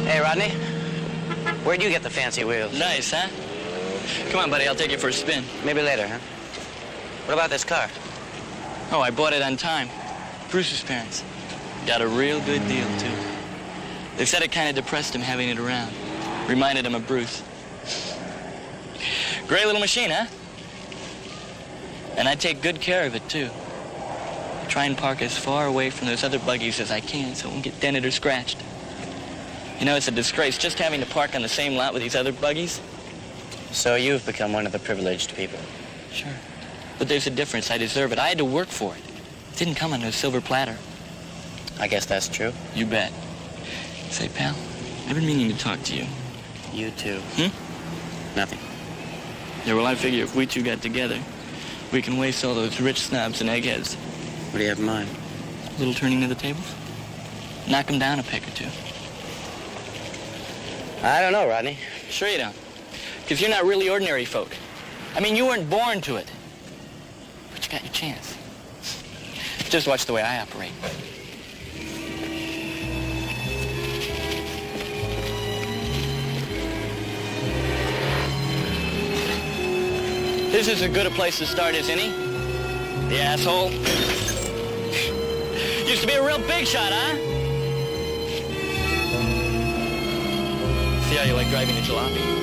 Hey, Rodney. Where'd you get the fancy wheels? Nice, huh? Come on, buddy, I'll take you for a spin. Maybe later, huh? What about this car? Oh, I bought it on time. Bruce's parents. Got a real good deal, too. They said it kind of depressed him having it around. Reminded him of Bruce. Great little machine, huh? And I take good care of it, too. I try and park as far away from those other buggies as I can so it won't get dented or scratched. You know, it's a disgrace just having to park on the same lot with these other buggies. So you've become one of the privileged people. Sure. But there's a difference. I deserve it. I had to work for it. It didn't come on no silver platter. I guess that's true. You bet. Say, pal, I've been meaning to talk to you. You too. Nothing. Yeah, well, I figure if we two got together, we can waste all those rich snobs and eggheads. What do you have in mind? A little turning of the tables? Knock him down a peg or two. I don't know, Rodney. Sure you don't. Because you're not really ordinary folk. I mean, you weren't born to it. But you got your chance. Just watch the way I operate. This is as good a place to start as any. The asshole. Used to be a real big shot, huh? See how you like driving a jalopy?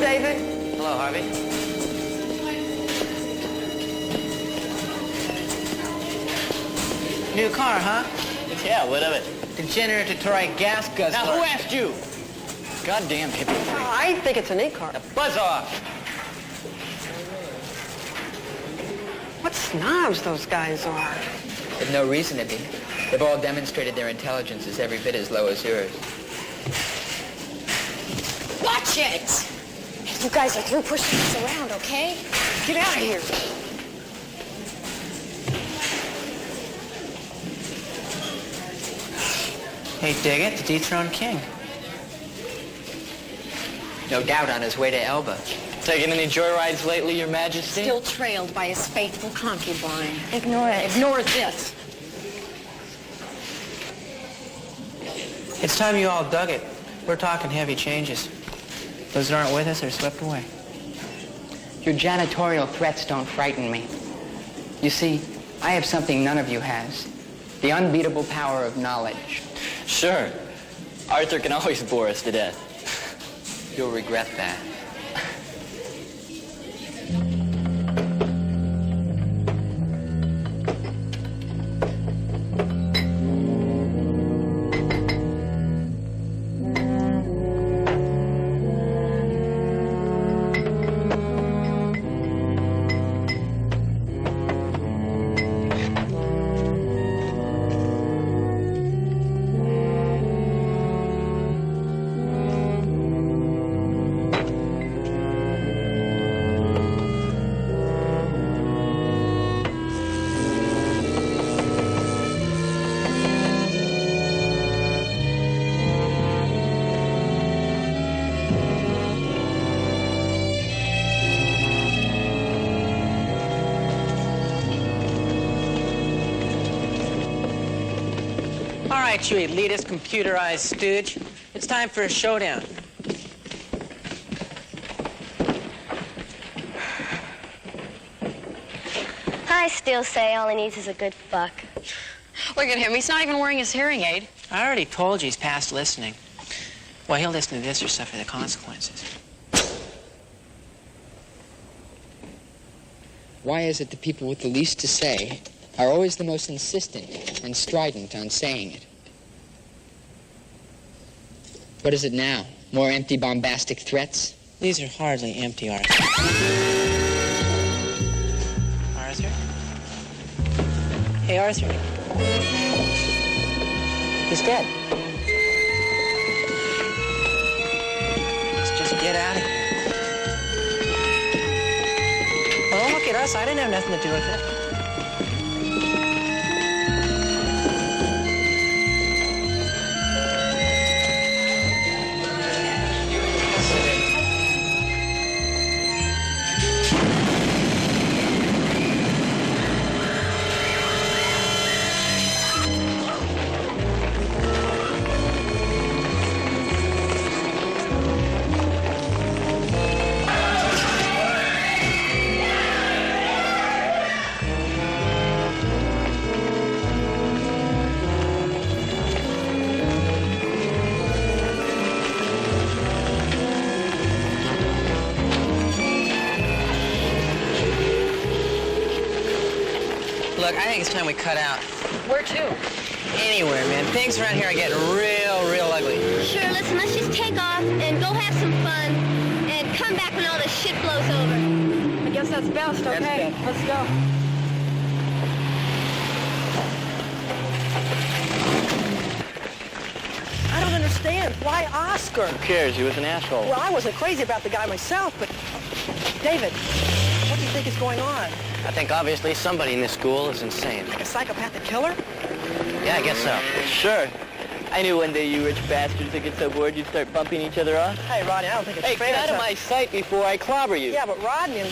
Hello, Harvey. New car, huh? Yeah, what of it? Degenerate Detroit gas guzzler. Now, who asked you? Goddamn hippie. I think it's a neat car. Now, buzz off. What snobs those guys are. There's no reason to be. They've all demonstrated their intelligence is every bit as low as yours. Watch it! You guys are through pushing us around, okay? Get out of here. Hey, dig it, the dethroned king. No doubt on his way to Elba. Taking any joyrides lately, Your Majesty? Still trailed by his faithful concubine. Ignore it. Ignore this. It's time you all dug it. We're talking heavy changes. Those that aren't with us are swept away. Your janitorial threats don't frighten me. You see, I have something none of you has. The unbeatable power of knowledge. Sure. Arthur can always bore us to death. You'll regret that. All right, you elitist, computerized stooge. It's time for a showdown. I still say all he needs is a good fuck. Look at him. He's not even wearing his hearing aid. I already told you he's past listening. Well, he'll listen to this or suffer the consequences. Why is it the people with the least to say are always the most insistent and strident on saying it? What is it now? More empty, bombastic threats? These are hardly empty, Arthur. Arthur? Hey, Arthur. He's dead. Let's just get out of here. Well, don't look at us. I didn't have nothing to do with it. Look, I think it's time we cut out. Where to? Anywhere, man. Things around here are getting real ugly. Sure, let's just just take off and go have some fun and come back when all this shit blows over. I guess that's best, okay? Let's go. I don't understand. Why Oscar? Who cares? He was an asshole. Well, I wasn't crazy about the guy myself, but... David, what do you think is going on? I think obviously somebody in this school is insane. Like a psychopathic killer? Yeah, I guess so. Sure. I knew one day you rich bastards would get so bored you'd start bumping each other off. Hey, Rodney, I don't think it's Hey, fair get out to... of my sight before I clobber you. Yeah, but Rodney...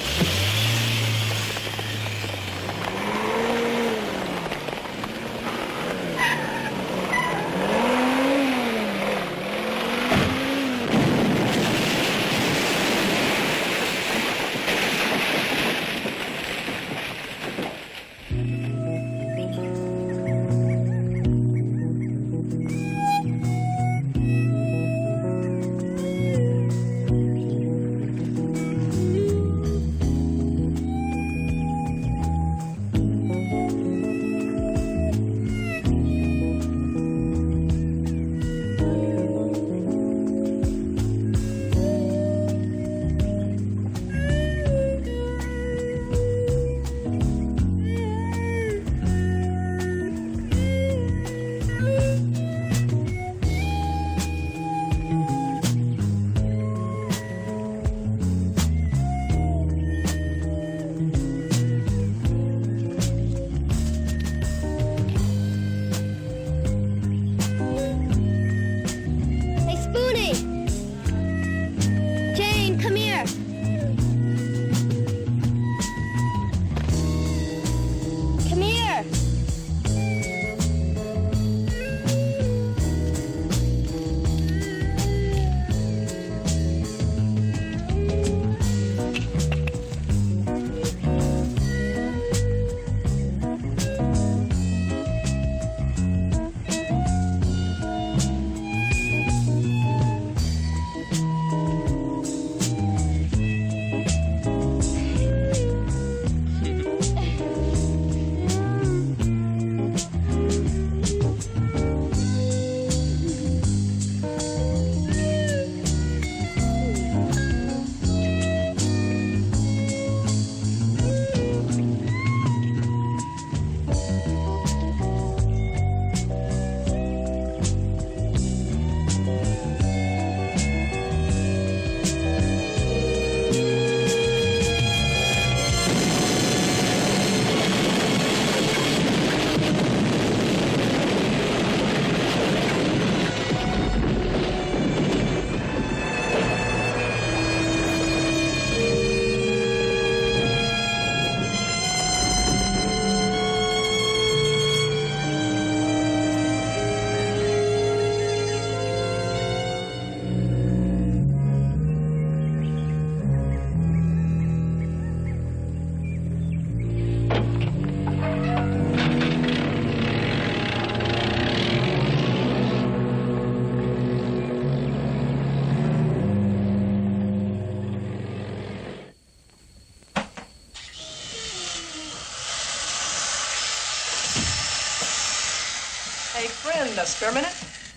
Hey, friend, spare a minute?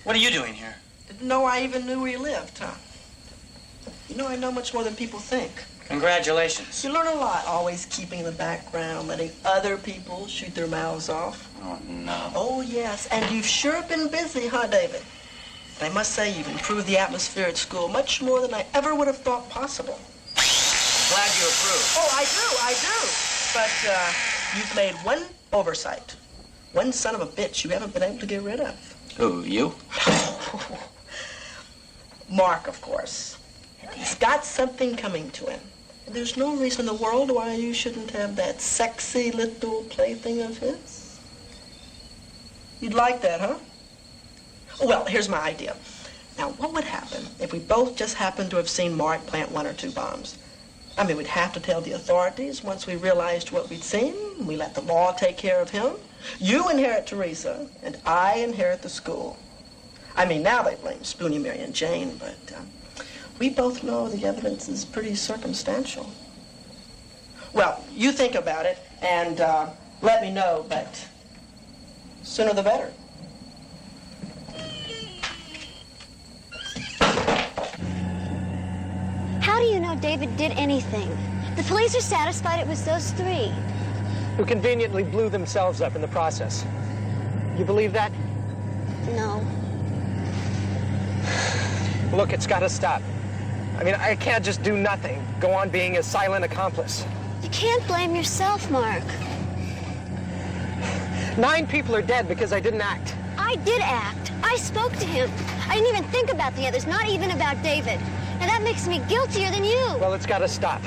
What are you doing here? Didn't know I even knew where you lived, huh? You know, I know much more than people think. Congratulations. You learn a lot, always keeping in the background, letting other people shoot their mouths off. Oh, no. Oh, yes, and you've sure been busy, huh, David? And I must say, you've improved the atmosphere at school much more than I ever would have thought possible. Glad you approve. Oh, I do. But you've made one oversight. One son of a bitch you haven't been able to get rid of. Who, you? Mark, of course. He's got something coming to him. And there's no reason in the world why you shouldn't have that sexy little plaything of his. You'd like that, huh? Well, here's my idea. Now, what would happen if we both just happened to have seen Mark plant 1 or 2 bombs? I mean, we'd have to tell the authorities once we realized what we'd seen. We let the law take care of him. You inherit Teresa, and I inherit the school. I mean, now they blame Spoonie, Mary, and Jane, but we both know the evidence is pretty circumstantial. Well, you think about it, and let me know, but sooner the better. David did anything. The police are satisfied it was those three. Who conveniently blew themselves up in the process. You believe that? No. Look, it's got to stop. I mean, I can't just do nothing, go on being a silent accomplice. You can't blame yourself, Mark. 9 people are dead because I didn't act. I did act. I spoke to him. I didn't even think about the others, not even about David. And that makes me guiltier than you. Well, it's got to stop.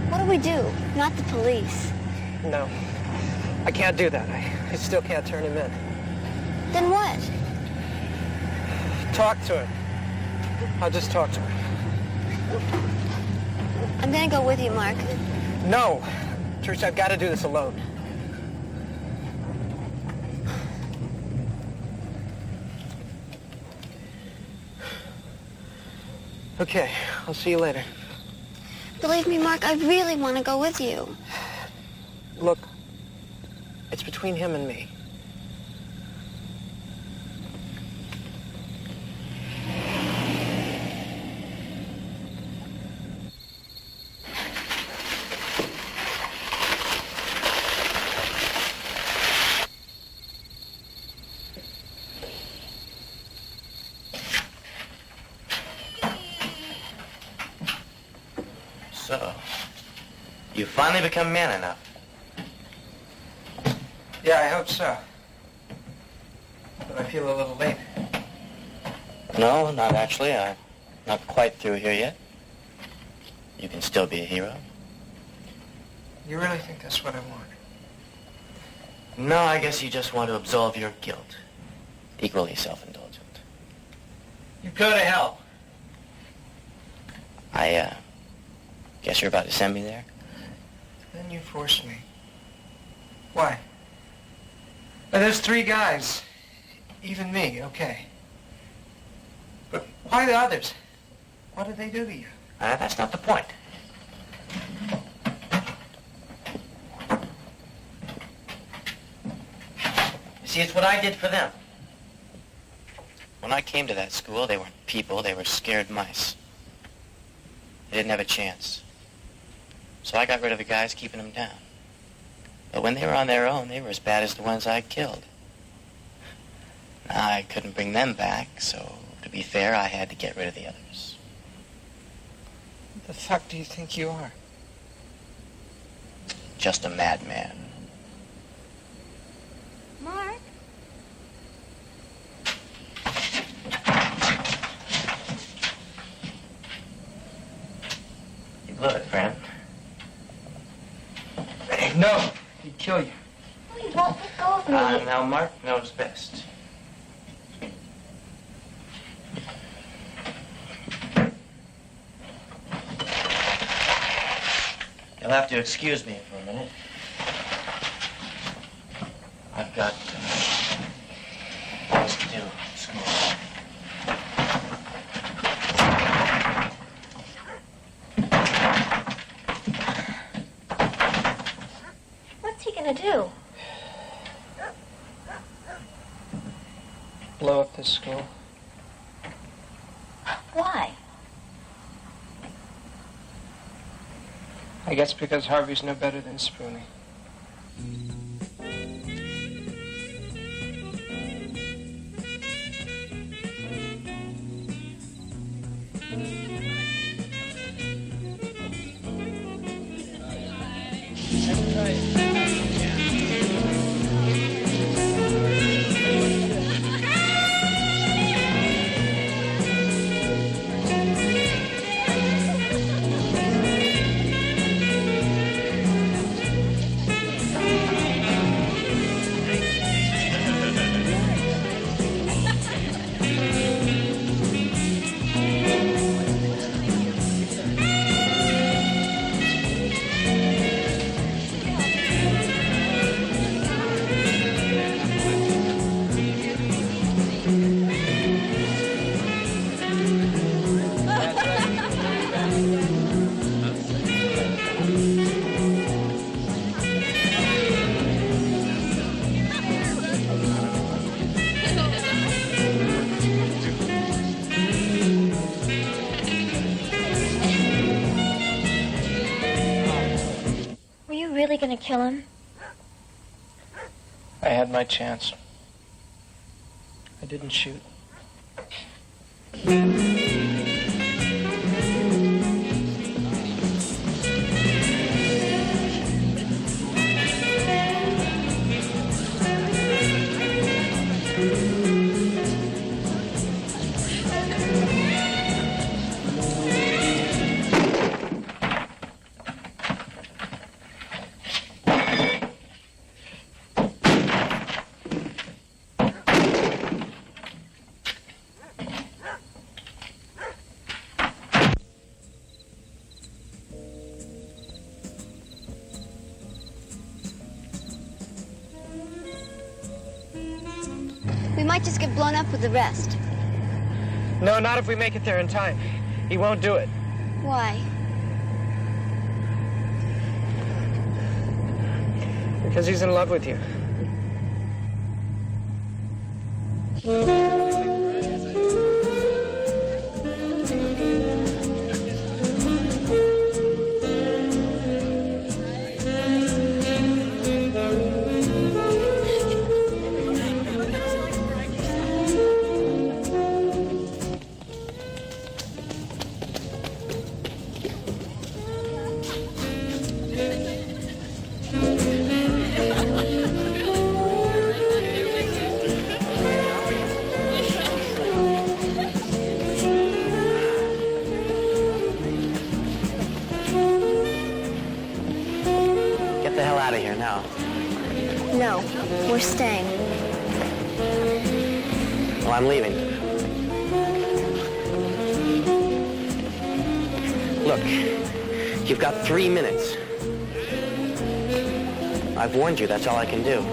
What do we do? Not the police. No. I can't do that. I still can't turn him in. Then what? Talk to him. I'll just talk to him. I'm gonna go with you, Mark. No. Trish, I've got to do this alone. Okay, I'll see you later. Believe me, Mark, I really want to go with you. Look, it's between him and me. So, you finally become man enough. Yeah, I hope so. But I feel a little late. No, not actually. I'm not quite through here yet. You can still be a hero. You really think that's what I want? No, I guess you just want to absolve your guilt. Equally self-indulgent. You go to hell. I guess you're about to send me there? Then you force me. Why? Now, there's 3 guys. Even me, okay. But why the others? What did they do to you? That's not the point. You see, it's what I did for them. When I came to that school, they weren't people, they were scared mice. They didn't have a chance. So I got rid of the guys keeping them down. But when they were on their own, they were as bad as the ones I killed. Now, I couldn't bring them back, so to be fair, I had to get rid of the others. What the fuck do you think you are? Just a madman. Mark? You blew it, friend. No, he'd kill you. Oh, you won't let go of me. Now Mark knows best. You'll have to excuse me for a minute. I've got things to do at school. What's he gonna do? Blow up this school. Why? I guess because Harvey's no better than Spoonie. kill him? I had my chance. I didn't shoot. We might just get blown up with the rest. No, not if we make it there in time. He won't do it. Why? Because he's in love with you. Get the hell out of here now. No, we're staying. Well, I'm leaving. Look, you've got 3 minutes. I've warned you, that's all I can do.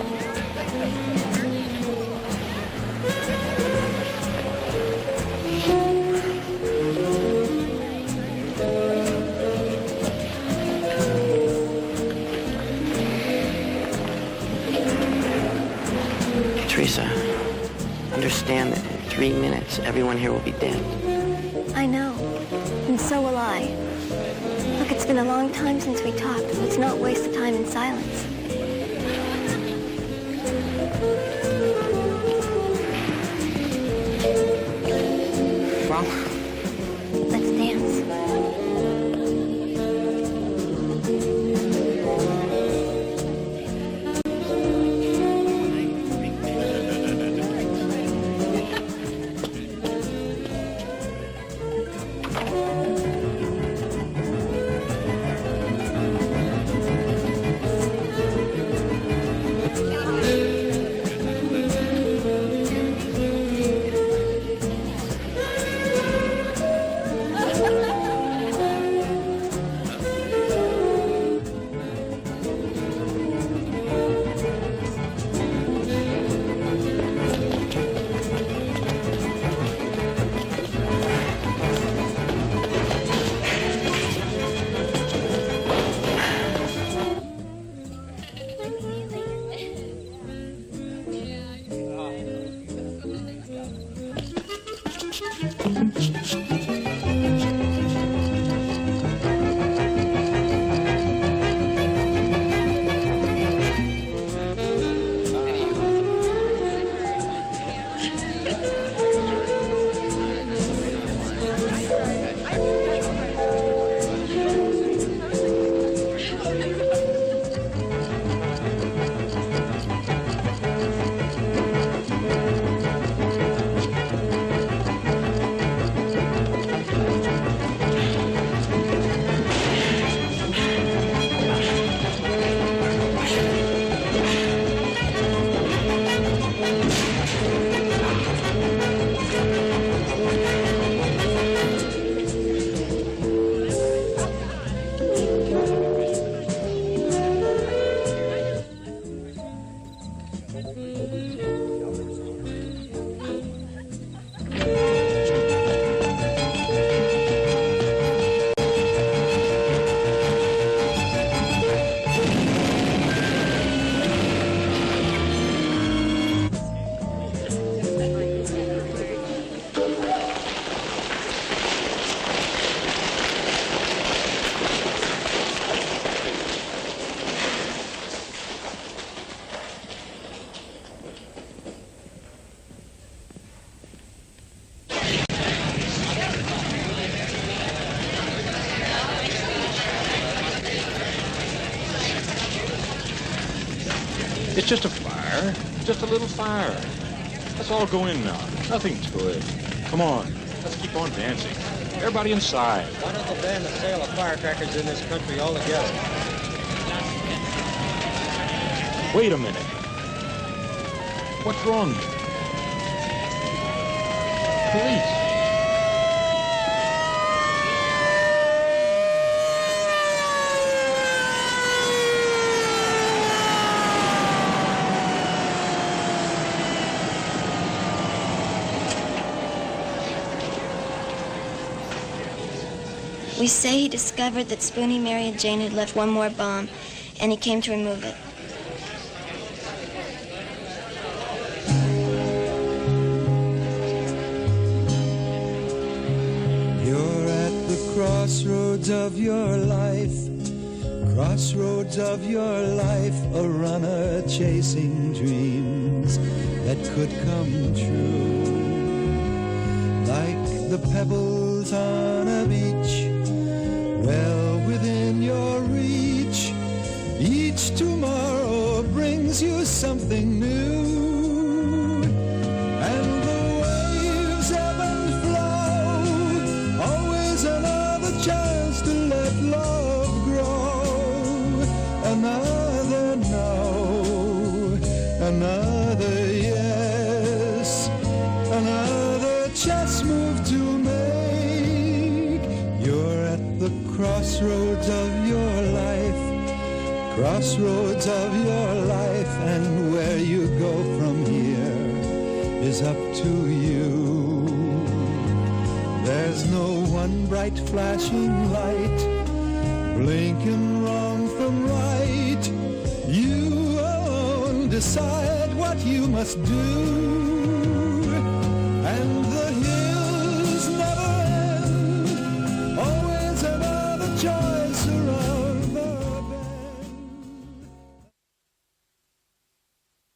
Teresa, understand that in 3 minutes, everyone here will be dead. I know, and so will I. Look, it's been a long time since we talked. Let's not waste the time in silence. Well, let's dance. It's just a fire. Just a little fire. Let's all go in now. Nothing to it. Come on. Let's keep on dancing. Everybody inside. Why don't they ban the sale of firecrackers in this country altogether? Wait a minute. What's wrong here? Police. We say he discovered that Spoonie, Mary, and Jane had left one more bomb, and he came to remove it. You're at the crossroads of your life, crossroads of your life, a runner chasing dreams that could come true. Like the pebbles on a beach, well within your reach. Each tomorrow brings you something new, and the waves ebb and flow, always another chance to let love grow. Another no, another yes, another chess move to make. You're at the crossroads of your life, crossroads of your life, and where you go from here is up to you. There's no one bright flashing light, blinking wrong from right. You alone decide what you must do, and the